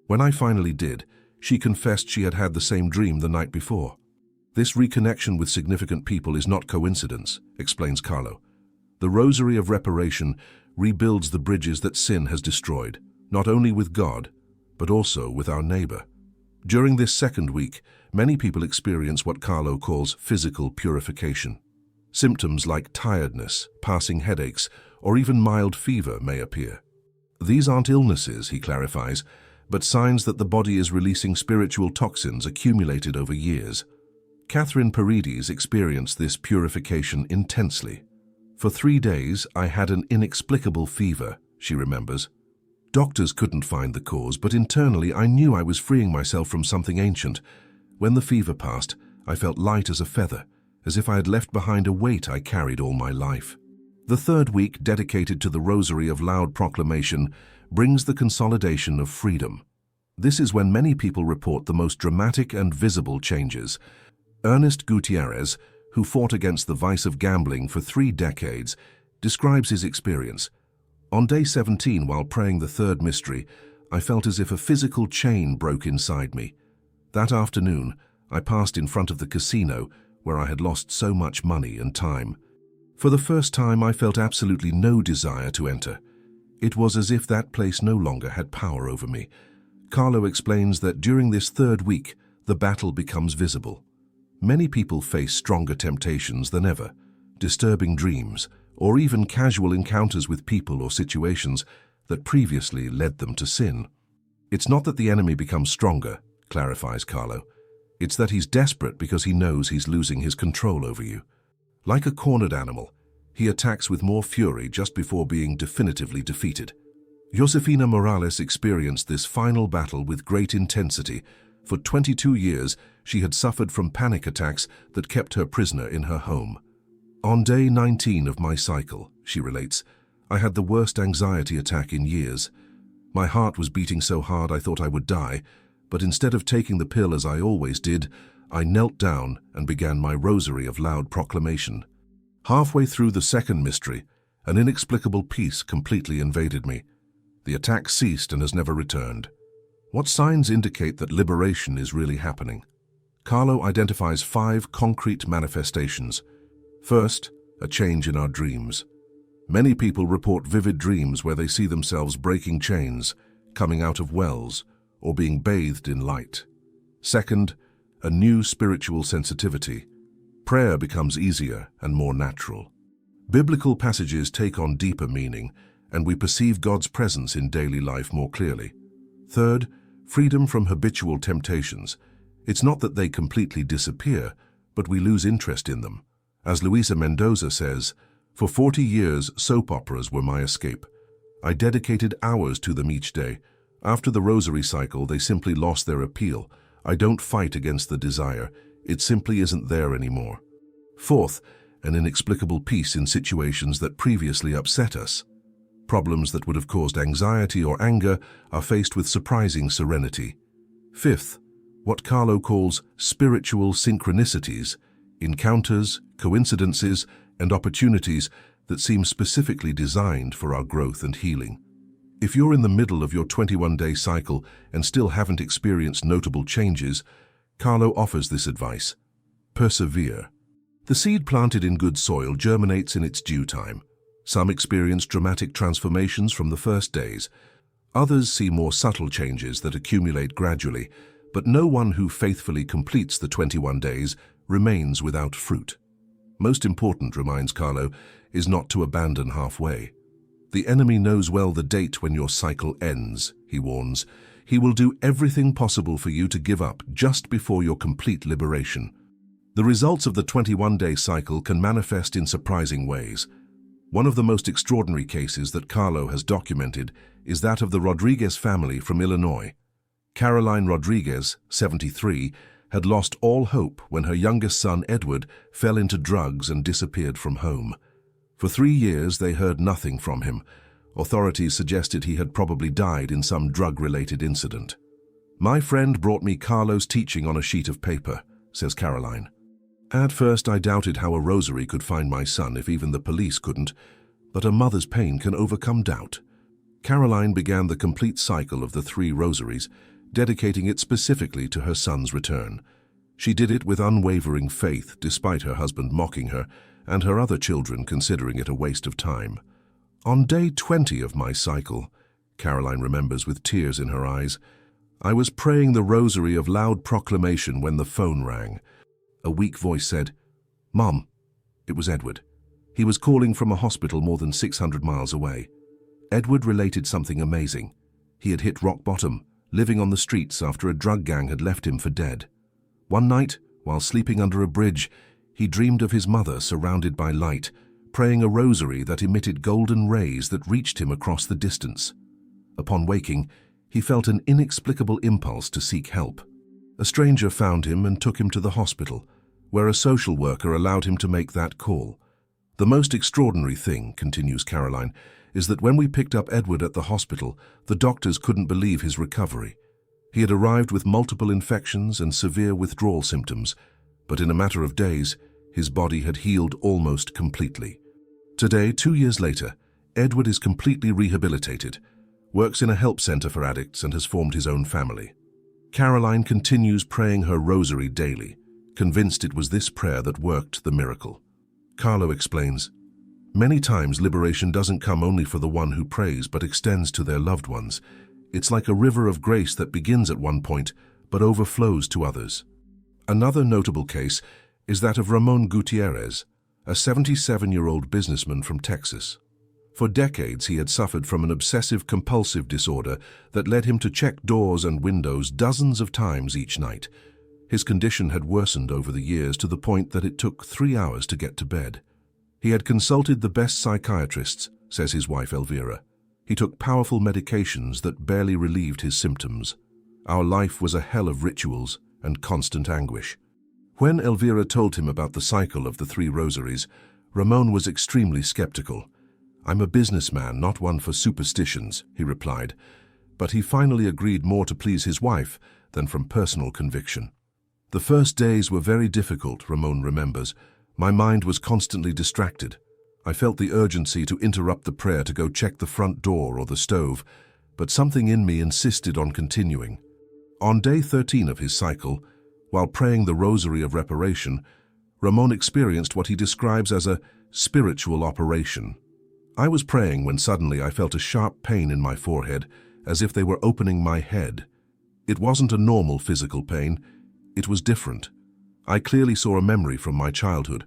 When I finally did, she confessed she had had the same dream the night before. This reconnection with significant people is not coincidence," explains Carlo. The rosary of reparation rebuilds the bridges that sin has destroyed, not only with God, but also with our neighbor. During this 2nd week, many people experience what Carlo calls physical purification. Symptoms like tiredness, passing headaches, or even mild fever may appear. These aren't illnesses, he clarifies, but signs that the body is releasing spiritual toxins accumulated over years. Catherine Paredes experienced this purification intensely. For 3 days, I had an inexplicable fever, she remembers. Doctors couldn't find the cause, but internally I knew I was freeing myself from something ancient. When the fever passed, I felt light as a feather, as if I had left behind a weight I carried all my life. The 3rd week, dedicated to the Rosary of Loud Proclamation, brings the consolidation of freedom. This is when many people report the most dramatic and visible changes. Ernest Gutierrez, who fought against the vice of gambling for 3 decades, describes his experience. On day 17, while praying the 3rd mystery, I felt as if a physical chain broke inside me. That afternoon, I passed in front of the casino where I had lost so much money and time. For the first time, I felt absolutely no desire to enter. It was as if that place no longer had power over me. Carlo explains that during this 3rd week, the battle becomes visible. Many people face stronger temptations than ever, disturbing dreams, or even casual encounters with people or situations that previously led them to sin. It's not that the enemy becomes stronger, clarifies Carlo. It's that he's desperate because he knows he's losing his control over you. Like a cornered animal, he attacks with more fury just before being definitively defeated. Josefina Morales experienced this final battle with great intensity. For 22 years, she had suffered from panic attacks that kept her prisoner in her home. On day 19 of my cycle, she relates, I had the worst anxiety attack in years. My heart was beating so hard I thought I would die, but instead of taking the pill as I always did, I knelt down and began my rosary of loud proclamation. Halfway through the 2nd mystery, an inexplicable peace completely invaded me. The attack ceased and has never returned. What signs indicate that liberation is really happening? Carlo identifies 5 concrete manifestations. First, a change in our dreams. Many people report vivid dreams where they see themselves breaking chains, coming out of wells, or being bathed in light. Second, a new spiritual sensitivity. Prayer becomes easier and more natural. Biblical passages take on deeper meaning, and we perceive God's presence in daily life more clearly. Third, freedom from habitual temptations. It's not that they completely disappear, but we lose interest in them. As Luisa Mendoza says, for 40 years, soap operas were my escape. I dedicated hours to them each day. After the rosary cycle, they simply lost their appeal. I don't fight against the desire. It simply isn't there anymore. Fourth, an inexplicable peace in situations that previously upset us. Problems that would have caused anxiety or anger are faced with surprising serenity. Fifth, what Carlo calls spiritual synchronicities, encounters, coincidences, and opportunities that seem specifically designed for our growth and healing. If you're in the middle of your 21-day cycle and still haven't experienced notable changes, Carlo offers this advice. Persevere. The seed planted in good soil germinates in its due time. Some experience dramatic transformations from the first days. Others see more subtle changes that accumulate gradually, but no one who faithfully completes the 21 days remains without fruit. Most important, reminds Carlo, is not to abandon halfway. The enemy knows well the date when your cycle ends, he warns. He will do everything possible for you to give up just before your complete liberation. The results of the 21-day cycle can manifest in surprising ways. One of the most extraordinary cases that Carlo has documented is that of the Rodriguez family from Illinois. Caroline Rodriguez, 73, had lost all hope when her youngest son, Edward, fell into drugs and disappeared from home. For 3 years, they heard nothing from him. Authorities suggested he had probably died in some drug-related incident. My friend brought me Carlo's teaching on a sheet of paper, says Caroline. At first, I doubted how a rosary could find my son if even the police couldn't, but a mother's pain can overcome doubt. Caroline began the complete cycle of the 3 rosaries, dedicating it specifically to her son's return. She did it with unwavering faith, despite her husband mocking her, and her other children considering it a waste of time. On day 20 of my cycle, Caroline remembers with tears in her eyes, I was praying the rosary of loud proclamation when the phone rang. A weak voice said, "Mom." It was Edward. He was calling from a hospital more than 600 miles away. Edward related something amazing. He had hit rock bottom, living on the streets after a drug gang had left him for dead. One night, while sleeping under a bridge, he dreamed of his mother surrounded by light, praying a rosary that emitted golden rays that reached him across the distance. Upon waking, he felt an inexplicable impulse to seek help. A stranger found him and took him to the hospital, where a social worker allowed him to make that call. The most extraordinary thing, continues Caroline, is that when we picked up Edward at the hospital, the doctors couldn't believe his recovery. He had arrived with multiple infections and severe withdrawal symptoms, but in a matter of days, his body had healed almost completely. Today, 2 years later, Edward is completely rehabilitated, works in a help center for addicts, and has formed his own family. Caroline continues praying her rosary daily, convinced it was this prayer that worked the miracle. Carlo explains, "Many times liberation doesn't come only for the one who prays but extends to their loved ones. It's like a river of grace that begins at one point but overflows to others." Another notable case is that of Ramon Gutierrez, a 77-year-old businessman from Texas. For decades, he had suffered from an obsessive-compulsive disorder that led him to check doors and windows dozens of times each night. His condition had worsened over the years to the point that it took 3 hours to get to bed. He had consulted the best psychiatrists, says his wife Elvira. He took powerful medications that barely relieved his symptoms. Our life was a hell of rituals and constant anguish. When Elvira told him about the cycle of the 3 rosaries, Ramon was extremely skeptical. "I'm a businessman, not one for superstitions," he replied, but he finally agreed more to please his wife than from personal conviction. "The first days were very difficult," Ramon remembers. "My mind was constantly distracted. I felt the urgency to interrupt the prayer to go check the front door or the stove, but something in me insisted on continuing." On day 13 of his cycle, while praying the Rosary of Reparation, Ramon experienced what he describes as a spiritual operation. "I was praying when suddenly I felt a sharp pain in my forehead, as if they were opening my head. It wasn't a normal physical pain. It was different. I clearly saw a memory from my childhood,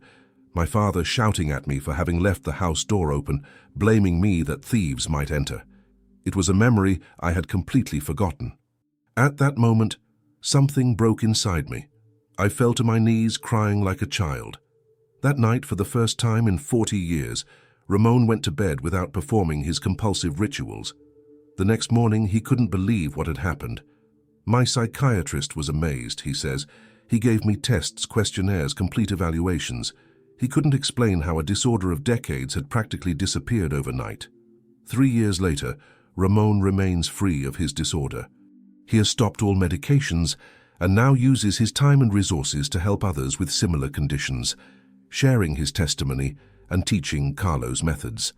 my father shouting at me for having left the house door open, blaming me that thieves might enter. It was a memory I had completely forgotten. At that moment, something broke inside me. I fell to my knees crying like a child. That night, for the first time in 40 years, Ramon went to bed without performing his compulsive rituals. The next morning, he couldn't believe what had happened. My psychiatrist was amazed," he says. "He gave me tests, questionnaires, complete evaluations. He couldn't explain how a disorder of decades had practically disappeared overnight." 3 years later, Ramon remains free of his disorder. He has stopped all medications and now uses his time and resources to help others with similar conditions, sharing his testimony and teaching Carlo's methods.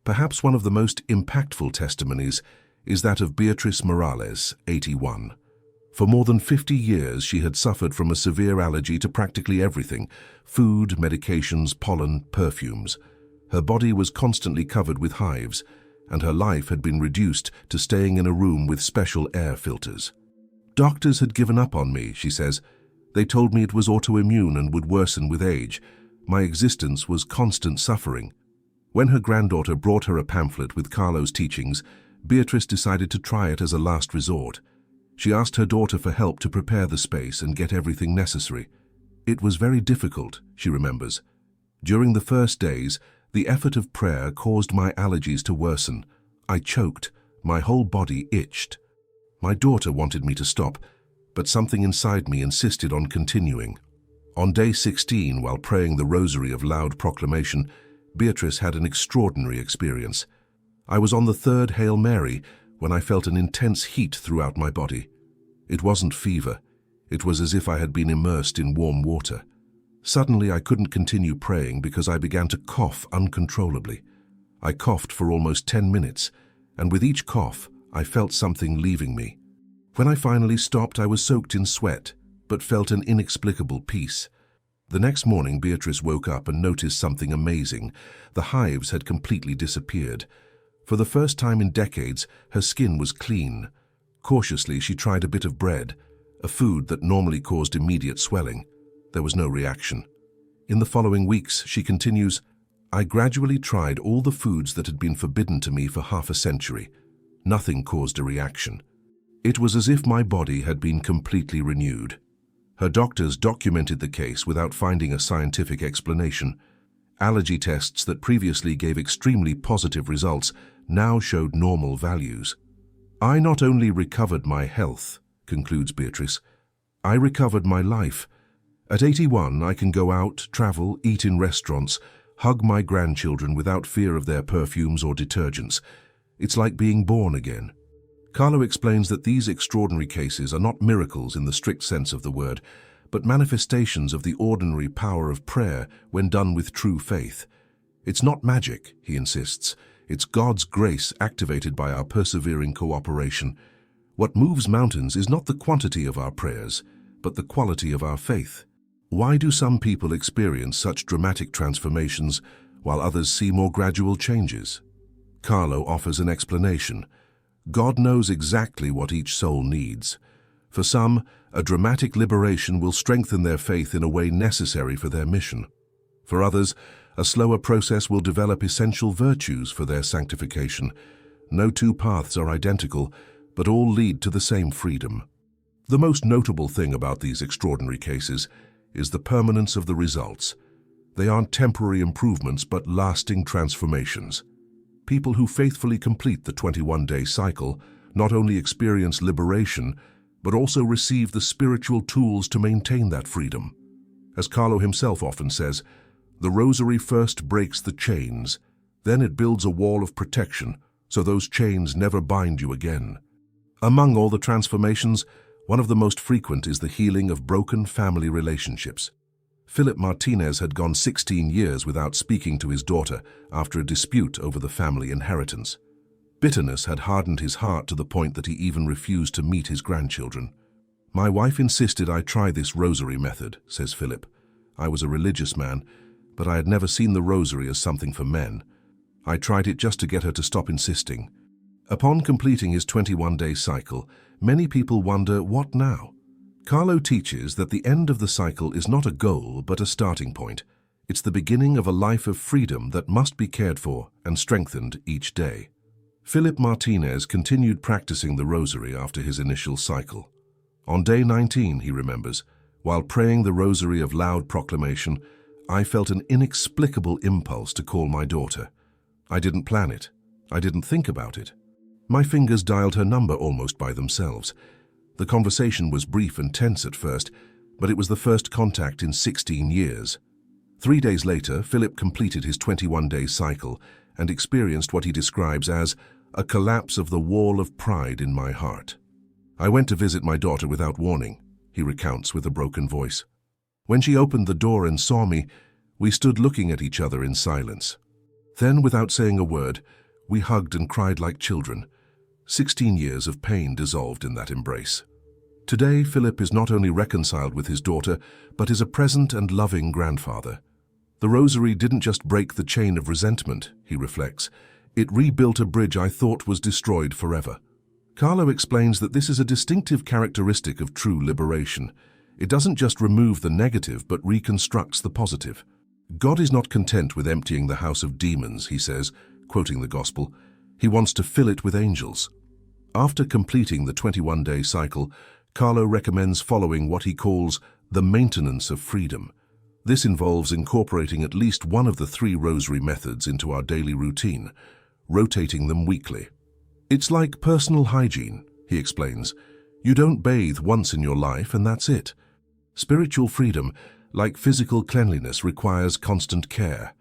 Perhaps one of the most impactful testimonies is that of Beatrice Morales, 81. For more than 50 years, she had suffered from a severe allergy to practically everything: food, medications, pollen, perfumes. Her body was constantly covered with hives, and her life had been reduced to staying in a room with special air filters. "Doctors had given up on me," she says. "They told me it was autoimmune and would worsen with age. My existence was constant suffering." When her granddaughter brought her a pamphlet with Carlo's teachings, Beatrice decided to try it as a last resort. She asked her daughter for help to prepare the space and get everything necessary. "It was very difficult," she remembers. "During the first days, the effort of prayer caused my allergies to worsen. I choked. My whole body itched. My daughter wanted me to stop, but something inside me insisted on continuing." On day 16, while praying the Rosary of Loud Proclamation, Beatrice had an extraordinary experience. "I was on the 3rd Hail Mary when I felt an intense heat throughout my body. It wasn't fever. It was as if I had been immersed in warm water. Suddenly, I couldn't continue praying because I began to cough uncontrollably. I coughed for almost 10 minutes, and with each cough, I felt something leaving me. When I finally stopped, I was soaked in sweat, but felt an inexplicable peace." The next morning, Beatrice woke up and noticed something amazing. The hives had completely disappeared. For the first time in decades, her skin was clean. Cautiously, she tried a bit of bread, a food that normally caused immediate swelling. There was no reaction. In the following weeks, she continues, "I gradually tried all the foods that had been forbidden to me for half a century. Nothing caused a reaction. It was as if my body had been completely renewed. Her doctors documented the case without finding a scientific explanation. Allergy tests that previously gave extremely positive results now showed normal values. I not only recovered my health, concludes Beatrice, I recovered my life. At 81, I can go out, travel, eat in restaurants, hug my grandchildren without fear of their perfumes or detergents. It's like being born again. Carlo explains that these extraordinary cases are not miracles in the strict sense of the word, but manifestations of the ordinary power of prayer when done with true faith. It's not magic, he insists. It's God's grace activated by our persevering cooperation. What moves mountains is not the quantity of our prayers, but the quality of our faith. Why do some people experience such dramatic transformations while others see more gradual changes? Carlo offers an explanation. God knows exactly what each soul needs. For some, a dramatic liberation will strengthen their faith in a way necessary for their mission. For others, a slower process will develop essential virtues for their sanctification. No two paths are identical, but all lead to the same freedom. The most notable thing about these extraordinary cases is the permanence of the results. They aren't temporary improvements, but lasting transformations. People who faithfully complete the 21-day cycle not only experience liberation, but also receive the spiritual tools to maintain that freedom. As Carlo himself often says, the rosary first breaks the chains, then it builds a wall of protection, so those chains never bind you again. Among all the transformations, one of the most frequent is the healing of broken family relationships. Philip Martinez had gone 16 years without speaking to his daughter after a dispute over the family inheritance. Bitterness had hardened his heart to the point that he even refused to meet his grandchildren. My wife insisted I try this rosary method, says Philip. I was a religious man, but I had never seen the rosary as something for men. I tried it just to get her to stop insisting. Upon completing his 21-day cycle, many people wonder, what now? Carlo teaches that the end of the cycle is not a goal, but a starting point. It's the beginning of a life of freedom that must be cared for and strengthened each day. Philip Martinez continued practicing the rosary after his initial cycle. On day 19, he remembers, while praying the rosary of loud proclamation, I felt an inexplicable impulse to call my daughter. I didn't plan it. I didn't think about it. My fingers dialed her number almost by themselves. The conversation was brief and tense at first, but it was the first contact in 16 years. 3 days later, Philip completed his 21-day cycle and experienced what he describes as a collapse of the wall of pride in my heart. I went to visit my daughter without warning, he recounts with a broken voice. When she opened the door and saw me, we stood looking at each other in silence. Then, without saying a word, we hugged and cried like children. 16 years of pain dissolved in that embrace. Today, Philip is not only reconciled with his daughter, but is a present and loving grandfather. The rosary didn't just break the chain of resentment, he reflects. It rebuilt a bridge I thought was destroyed forever. Carlo explains that this is a distinctive characteristic of true liberation. It doesn't just remove the negative, but reconstructs the positive. God is not content with emptying the house of demons, he says, quoting the Gospel. He wants to fill it with angels. After completing the 21-day cycle, Carlo recommends following what he calls the maintenance of freedom. This involves incorporating at least one of the 3 rosary methods into our daily routine, rotating them weekly. It's like personal hygiene, he explains. You don't bathe once in your life and that's it. Spiritual freedom, like physical cleanliness, requires constant care.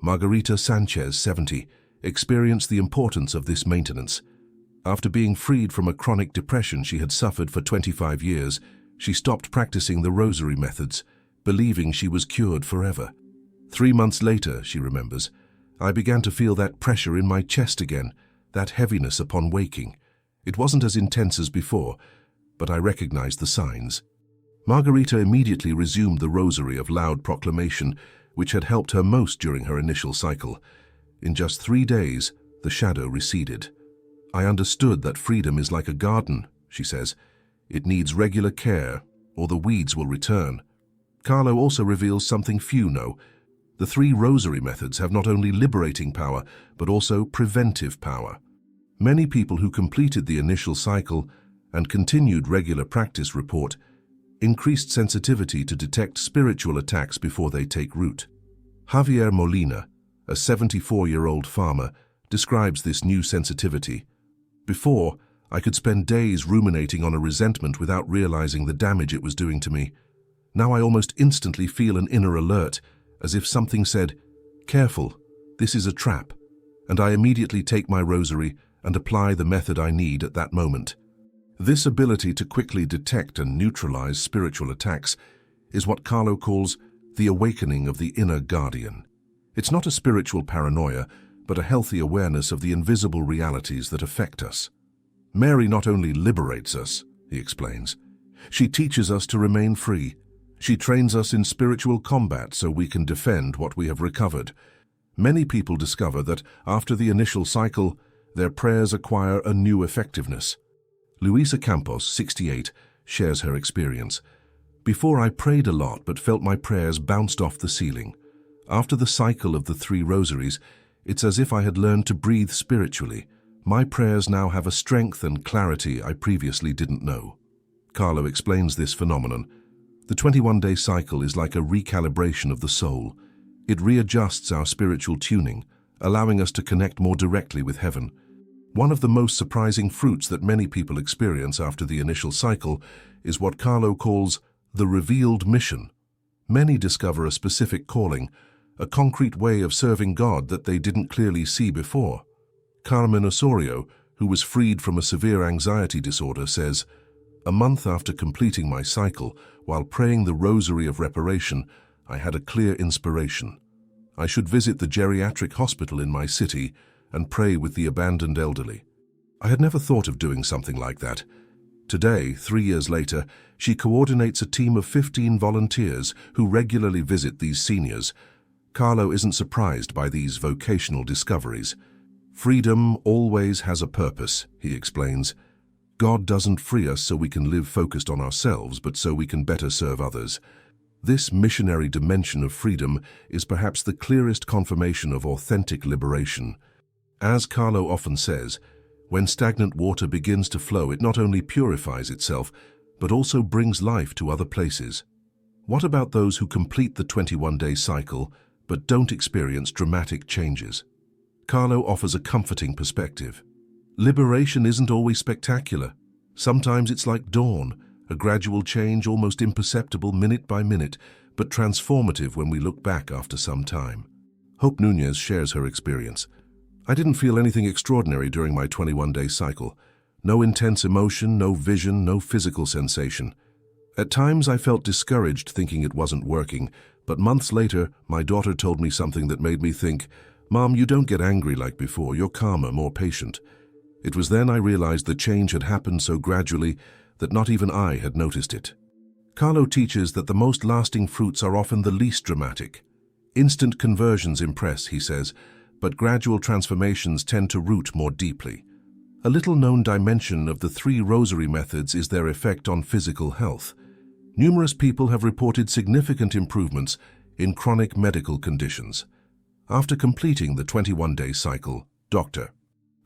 Margarita Sanchez, 70, experienced the importance of this maintenance. After being freed from a chronic depression she had suffered for 25 years, she stopped practicing the rosary methods, believing she was cured forever. 3 months later, she remembers, I began to feel that pressure in my chest again, that heaviness upon waking. It wasn't as intense as before, but I recognized the signs. Margarita immediately resumed the rosary of loud proclamation, which had helped her most during her initial cycle. In just 3 days, the shadow receded. I understood that freedom is like a garden, she says. It needs regular care, or the weeds will return. Carlo also reveals something few know. The 3 rosary methods have not only liberating power, but also preventive power. Many people who completed the initial cycle and continued regular practice report increased sensitivity to detect spiritual attacks before they take root. Javier Molina, a 74-year-old farmer, describes this new sensitivity. Before, I could spend days ruminating on a resentment without realizing the damage it was doing to me. Now I almost instantly feel an inner alert, as if something said, "Careful, this is a trap," and I immediately take my rosary and apply the method I need at that moment. This ability to quickly detect and neutralize spiritual attacks is what Carlo calls the awakening of the inner guardian. It's not a spiritual paranoia, but a healthy awareness of the invisible realities that affect us. Mary not only liberates us, he explains, she teaches us to remain free. She trains us in spiritual combat so we can defend what we have recovered. Many people discover that after the initial cycle, their prayers acquire a new effectiveness. Luisa Campos, 68, shares her experience. "Before I prayed a lot but felt my prayers bounced off the ceiling. After the cycle of the 3 rosaries, it's as if I had learned to breathe spiritually. My prayers now have a strength and clarity I previously didn't know." Carlo explains this phenomenon. The 21-day cycle is like a recalibration of the soul. It readjusts our spiritual tuning, allowing us to connect more directly with heaven. One of the most surprising fruits that many people experience after the initial cycle is what Carlo calls the revealed mission. Many discover a specific calling, a concrete way of serving God that they didn't clearly see before. Carmen Osorio, who was freed from a severe anxiety disorder, says, "A month after completing my cycle, while praying the Rosary of Reparation, I had a clear inspiration. I should visit the geriatric hospital in my city and pray with the abandoned elderly. I had never thought of doing something like that. Today, 3 years later, she coordinates a team of 15 volunteers who regularly visit these seniors." Carlo isn't surprised by these vocational discoveries. "Freedom always has a purpose," he explains. "God doesn't free us so we can live focused on ourselves, but so we can better serve others." This missionary dimension of freedom is perhaps the clearest confirmation of authentic liberation. As Carlo often says, when stagnant water begins to flow, it not only purifies itself, but also brings life to other places. What about those who complete the 21-day cycle, but don't experience dramatic changes? Carlo offers a comforting perspective. Liberation isn't always spectacular. Sometimes it's like dawn, a gradual change almost imperceptible minute by minute, but transformative when we look back after some time. Hope Nunez shares her experience. "I didn't feel anything extraordinary during my 21-day cycle. No intense emotion, no vision, no physical sensation. At times I felt discouraged thinking it wasn't working, but months later my daughter told me something that made me think, 'Mom, you don't get angry like before, you're calmer, more patient.' It was then I realized the change had happened so gradually that not even I had noticed it." Carlo teaches that the most lasting fruits are often the least dramatic. Instant conversions impress, he says, but gradual transformations tend to root more deeply. A little-known dimension of the 3 rosary methods is their effect on physical health. Numerous people have reported significant improvements in chronic medical conditions. After completing the 21-day cycle, Dr.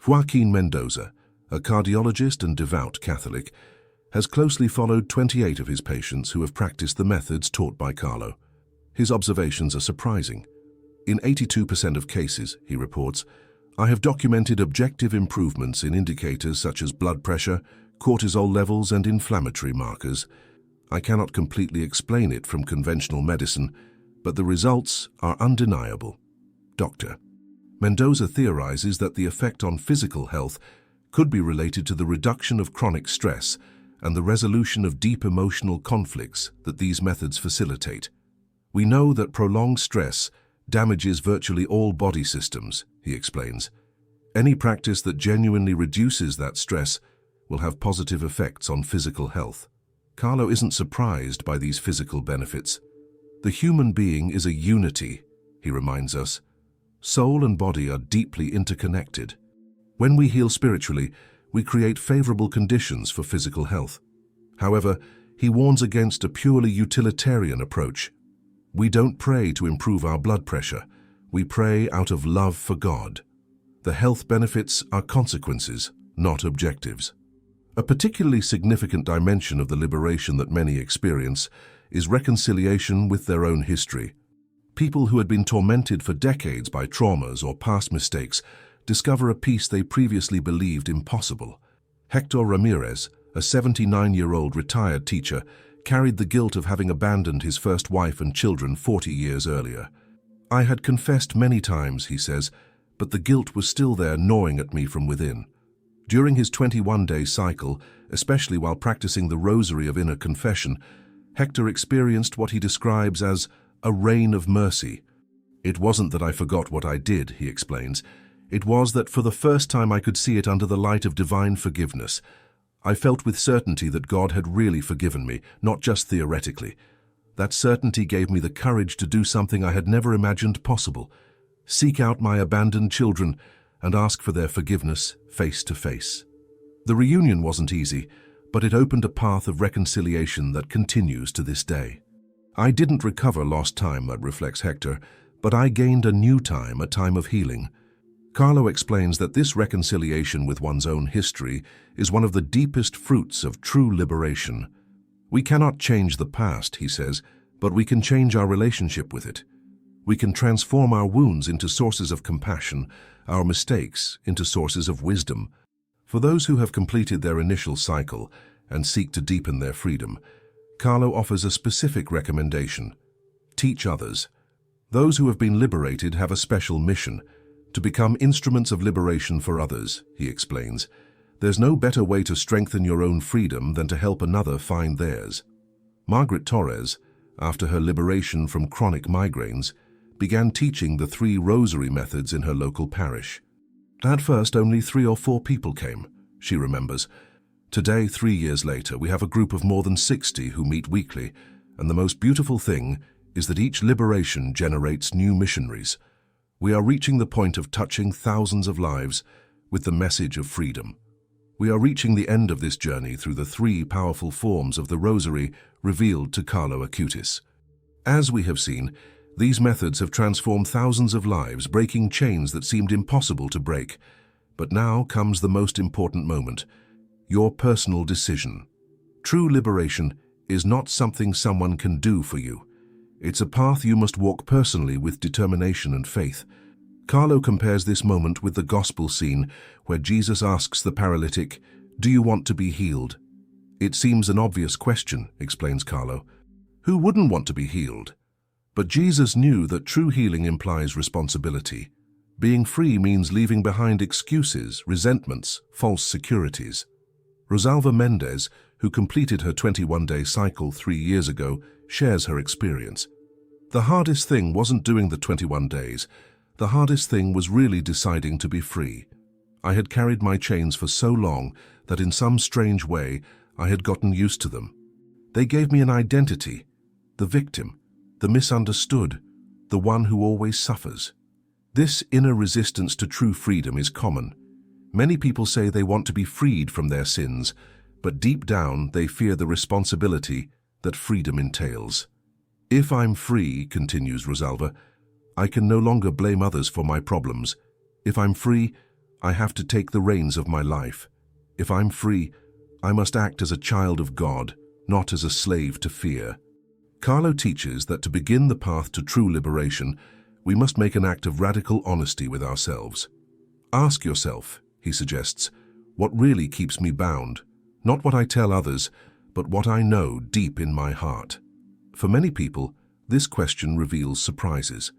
Joaquin Mendoza, a cardiologist and devout Catholic, has closely followed 28 of his patients who have practiced the methods taught by Carlo. His observations are surprising. "In 82% of cases," he reports, "I have documented objective improvements in indicators such as blood pressure, cortisol levels, and inflammatory markers. I cannot completely explain it from conventional medicine, but the results are undeniable." Dr. Mendoza theorizes that the effect on physical health could be related to the reduction of chronic stress and the resolution of deep emotional conflicts that these methods facilitate. "We know that prolonged stress damages virtually all body systems," he explains. "Any practice that genuinely reduces that stress will have positive effects on physical health." Carlo isn't surprised by these physical benefits. The human being is a unity, he reminds us. Soul and body are deeply interconnected. When we heal spiritually, we create favorable conditions for physical health. However, he warns against a purely utilitarian approach. We don't pray to improve our blood pressure. We pray out of love for God. The health benefits are consequences, not objectives. A particularly significant dimension of the liberation that many experience is reconciliation with their own history. People who had been tormented for decades by traumas or past mistakes discover a peace they previously believed impossible. Hector Ramirez, a 79-year-old retired teacher, carried the guilt of having abandoned his first wife and children 40 years earlier. "I had confessed many times," he says, "but the guilt was still there gnawing at me from within." During his 21-day cycle, especially while practicing the rosary of inner confession, Hector experienced what he describes as a rain of mercy. "It wasn't that I forgot what I did," he explains. "It was that for the first time I could see it under the light of divine forgiveness. I felt with certainty that God had really forgiven me, not just theoretically. That certainty gave me the courage to do something I had never imagined possible: seek out my abandoned children and ask for their forgiveness face to face." The reunion wasn't easy, but it opened a path of reconciliation that continues to this day. "I didn't recover lost time," reflects Hector, "but I gained a new time, a time of healing." Carlo explains that this reconciliation with one's own history is one of the deepest fruits of true liberation. "We cannot change the past," he says, "but we can change our relationship with it. We can transform our wounds into sources of compassion, our mistakes into sources of wisdom." For those who have completed their initial cycle and seek to deepen their freedom, Carlo offers a specific recommendation: teach others. Those who have been liberated have a special mission: to become instruments of liberation for others, he explains. There's no better way to strengthen your own freedom than to help another find theirs. Margaret Torres, after her liberation from chronic migraines, began teaching the 3 rosary methods in her local parish. At first, only 3 or 4 people came, she remembers. Today, 3 years later, we have a group of more than 60 who meet weekly, and the most beautiful thing is that each liberation generates new missionaries. We are reaching the point of touching thousands of lives with the message of freedom. We are reaching the end of this journey through the 3 powerful forms of the Rosary revealed to Carlo Acutis. As we have seen, these methods have transformed thousands of lives, breaking chains that seemed impossible to break. But now comes the most important moment: your personal decision. True liberation is not something someone can do for you. It's a path you must walk personally with determination and faith. Carlo compares this moment with the gospel scene where Jesus asks the paralytic, "Do you want to be healed?" "It seems an obvious question," explains Carlo. "Who wouldn't want to be healed?" But Jesus knew that true healing implies responsibility. Being free means leaving behind excuses, resentments, false securities. Rosalva Mendez, who completed her 21-day cycle 3 years ago, shares her experience. "The hardest thing wasn't doing the 21 days. The hardest thing was really deciding to be free. I had carried my chains for so long that in some strange way I had gotten used to them. They gave me an identity: the victim, the misunderstood, the one who always suffers." This inner resistance to true freedom is common. Many people say they want to be freed from their sins, but deep down they fear the responsibility that freedom entails. "If I'm free," continues Rosalva, "I can no longer blame others for my problems. If I'm free, I have to take the reins of my life. If I'm free, I must act as a child of God, not as a slave to fear." Carlo teaches that to begin the path to true liberation, we must make an act of radical honesty with ourselves. Ask yourself, he suggests, what really keeps me bound? Not what I tell others, but what I know deep in my heart. For many people, this question reveals surprises.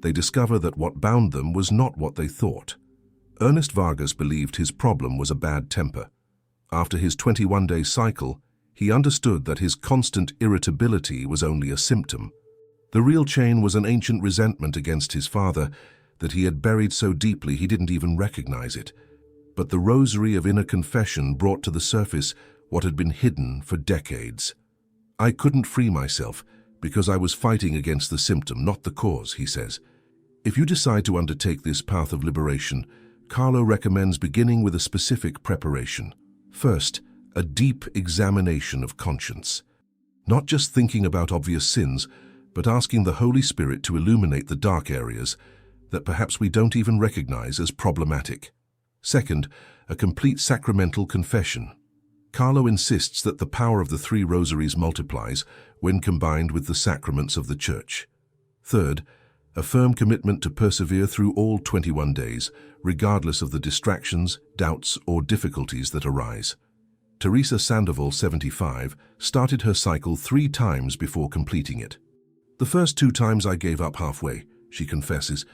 They discover that what bound them was not what they thought. Ernest Vargas believed his problem was a bad temper. After his 21-day cycle, he understood that his constant irritability was only a symptom. The real chain was an ancient resentment against his father that he had buried so deeply he didn't even recognize it. But the rosary of inner confession brought to the surface what had been hidden for decades. "I couldn't free myself because I was fighting against the symptom, not the cause," he says. If you decide to undertake this path of liberation, Carlo recommends beginning with a specific preparation. First, a deep examination of conscience. Not just thinking about obvious sins, but asking the Holy Spirit to illuminate the dark areas that perhaps we don't even recognize as problematic. Second, a complete sacramental confession. Carlo insists that the power of the 3 rosaries multiplies when combined with the sacraments of the Church. Third, a firm commitment to persevere through all 21 days, regardless of the distractions, doubts, or difficulties that arise. Teresa Sandoval, 75, started her cycle 3 times before completing it. "The first 2 times I gave up halfway," she confesses.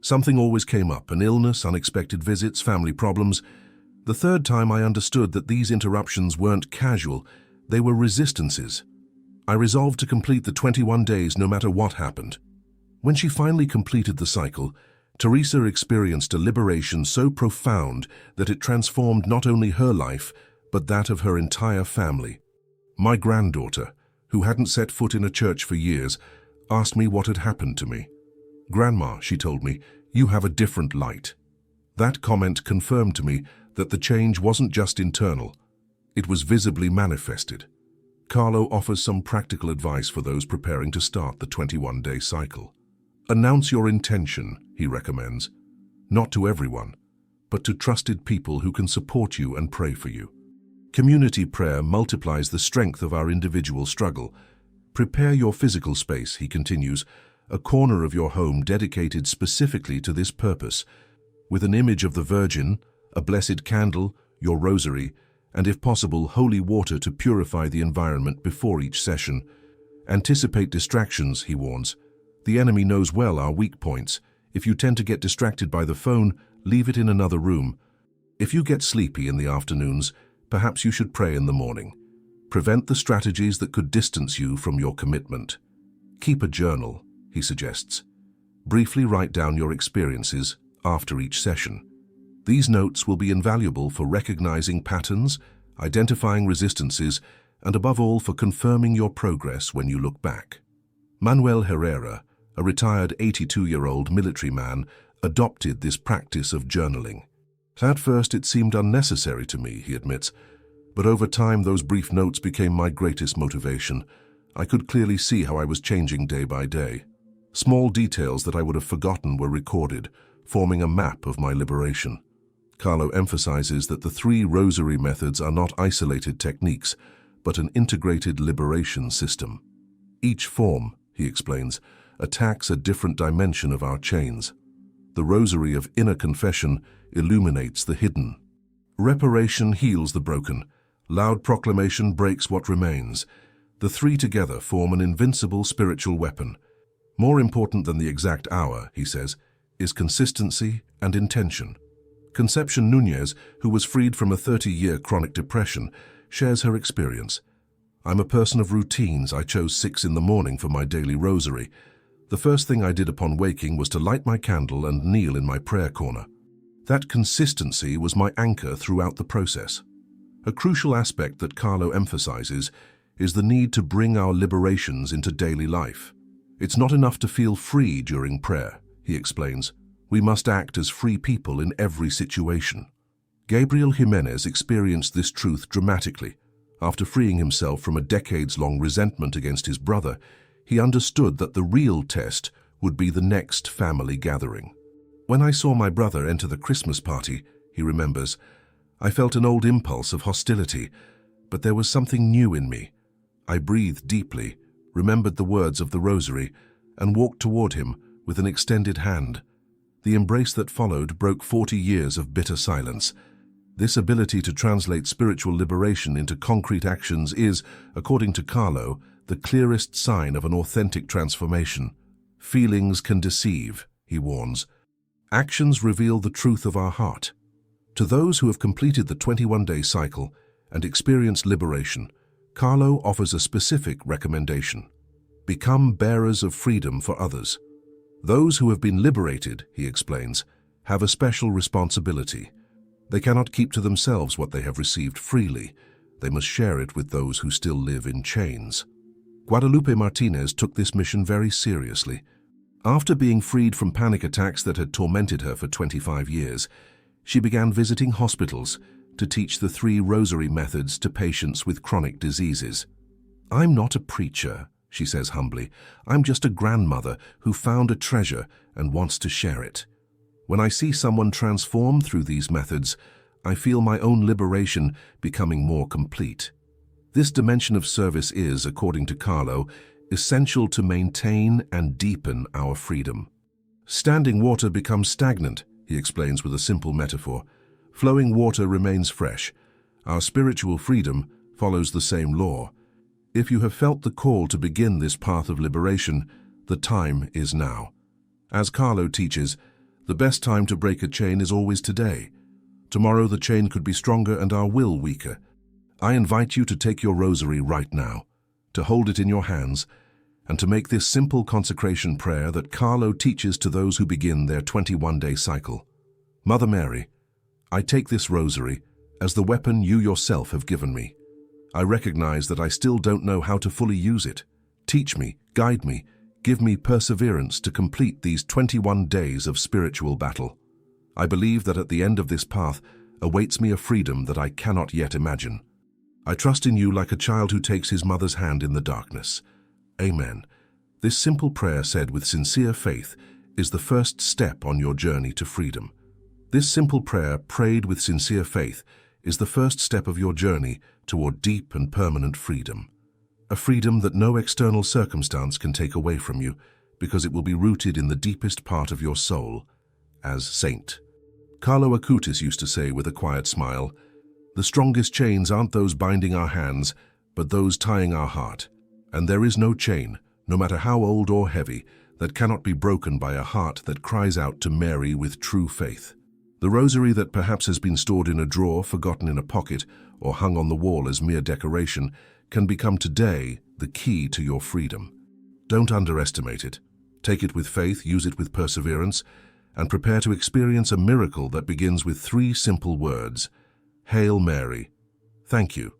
"Something always came up, an illness, unexpected visits, family problems. The 3rd time I understood that these interruptions weren't casual, they were resistances. I resolved to complete the 21 days no matter what happened." When she finally completed the cycle, Teresa experienced a liberation so profound that it transformed not only her life, but that of her entire family. My granddaughter, who hadn't set foot in a church for years, asked me what had happened to me. "Grandma," she told me, "you have a different light." That comment confirmed to me that the change wasn't just internal, it was visibly manifested. Carlo offers some practical advice for those preparing to start the 21-day cycle. Announce your intention, he recommends, not to everyone, but to trusted people who can support you and pray for you. Community prayer multiplies the strength of our individual struggle. Prepare your physical space, he continues, a corner of your home dedicated specifically to this purpose, with an image of the Virgin, a blessed candle, your rosary, and if possible, holy water to purify the environment before each session. Anticipate distractions, he warns. The enemy knows well our weak points. If you tend to get distracted by the phone, leave it in another room. If you get sleepy in the afternoons, perhaps you should pray in the morning. Prevent the strategies that could distance you from your commitment. Keep a journal, he suggests. Briefly write down your experiences after each session. These notes will be invaluable for recognizing patterns, identifying resistances, and above all for confirming your progress when you look back. Manuel Herrera, a retired 82-year-old military man, adopted this practice of journaling. At first it seemed unnecessary to me, he admits, but over time those brief notes became my greatest motivation. I could clearly see how I was changing day by day. Small details that I would have forgotten were recorded, forming a map of my liberation. Carlo emphasizes that the 3 rosary methods are not isolated techniques, but an integrated liberation system. Each form, he explains, attacks a different dimension of our chains. The rosary of inner confession illuminates the hidden. Reparation heals the broken. Loud proclamation breaks what remains. The 3 together form an invincible spiritual weapon. More important than the exact hour, he says, is consistency and intention. Concepcion Nunez, who was freed from a 30-year chronic depression, shares her experience. "I'm a person of routines. I chose 6 in the morning for my daily rosary. The first thing I did upon waking was to light my candle and kneel in my prayer corner. That consistency was my anchor throughout the process." A crucial aspect that Carlo emphasizes is the need to bring our liberations into daily life. It's not enough to feel free during prayer, he explains. We must act as free people in every situation. Gabriel Jimenez experienced this truth dramatically. After freeing himself from a decades-long resentment against his brother, he understood that the real test would be the next family gathering. "When I saw my brother enter the Christmas party," he remembers, "I felt an old impulse of hostility, but there was something new in me. I breathed deeply, remembered the words of the rosary, and walked toward him with an extended hand. The embrace that followed broke 40 years of bitter silence. This ability to translate spiritual liberation into concrete actions is, according to Carlo, the clearest sign of an authentic transformation. Feelings can deceive, he warns. Actions reveal the truth of our heart. To those who have completed the 21-day cycle and experienced liberation, Carlo offers a specific recommendation. Become bearers of freedom for others. Those who have been liberated, he explains, have a special responsibility. They cannot keep to themselves what they have received freely. They must share it with those who still live in chains. Guadalupe Martinez took this mission very seriously. After being freed from panic attacks that had tormented her for 25 years, she began visiting hospitals to teach the 3 rosary methods to patients with chronic diseases. "I'm not a preacher," she says humbly. "I'm just a grandmother who found a treasure and wants to share it. When I see someone transform through these methods, I feel my own liberation becoming more complete. This dimension of service is, according to Carlo, essential to maintain and deepen our freedom. Standing water becomes stagnant, he explains with a simple metaphor. Flowing water remains fresh. Our spiritual freedom follows the same law. If you have felt the call to begin this path of liberation, the time is now. As Carlo teaches, the best time to break a chain is always today. Tomorrow the chain could be stronger and our will weaker. I invite you to take your rosary right now, to hold it in your hands, and to make this simple consecration prayer that Carlo teaches to those who begin their 21-day cycle. Mother Mary, I take this rosary as the weapon you yourself have given me. I recognize that I still don't know how to fully use it. Teach me, guide me, give me perseverance to complete these 21 days of spiritual battle. I believe that at the end of this path awaits me a freedom that I cannot yet imagine. I trust in you like a child who takes his mother's hand in the darkness. Amen. This simple prayer said with sincere faith is the first step on your journey to freedom. This simple prayer prayed with sincere faith is the first step of your journey toward deep and permanent freedom. A freedom that no external circumstance can take away from you, because it will be rooted in the deepest part of your soul, as Saint Carlo Acutis used to say with a quiet smile, "The strongest chains aren't those binding our hands, but those tying our heart. And there is no chain, no matter how old or heavy, that cannot be broken by a heart that cries out to Mary with true faith." The rosary that perhaps has been stored in a drawer, forgotten in a pocket, or hung on the wall as mere decoration, can become today the key to your freedom. Don't underestimate it. Take it with faith, use it with perseverance, and prepare to experience a miracle that begins with 3 simple words. Hail Mary. Thank you.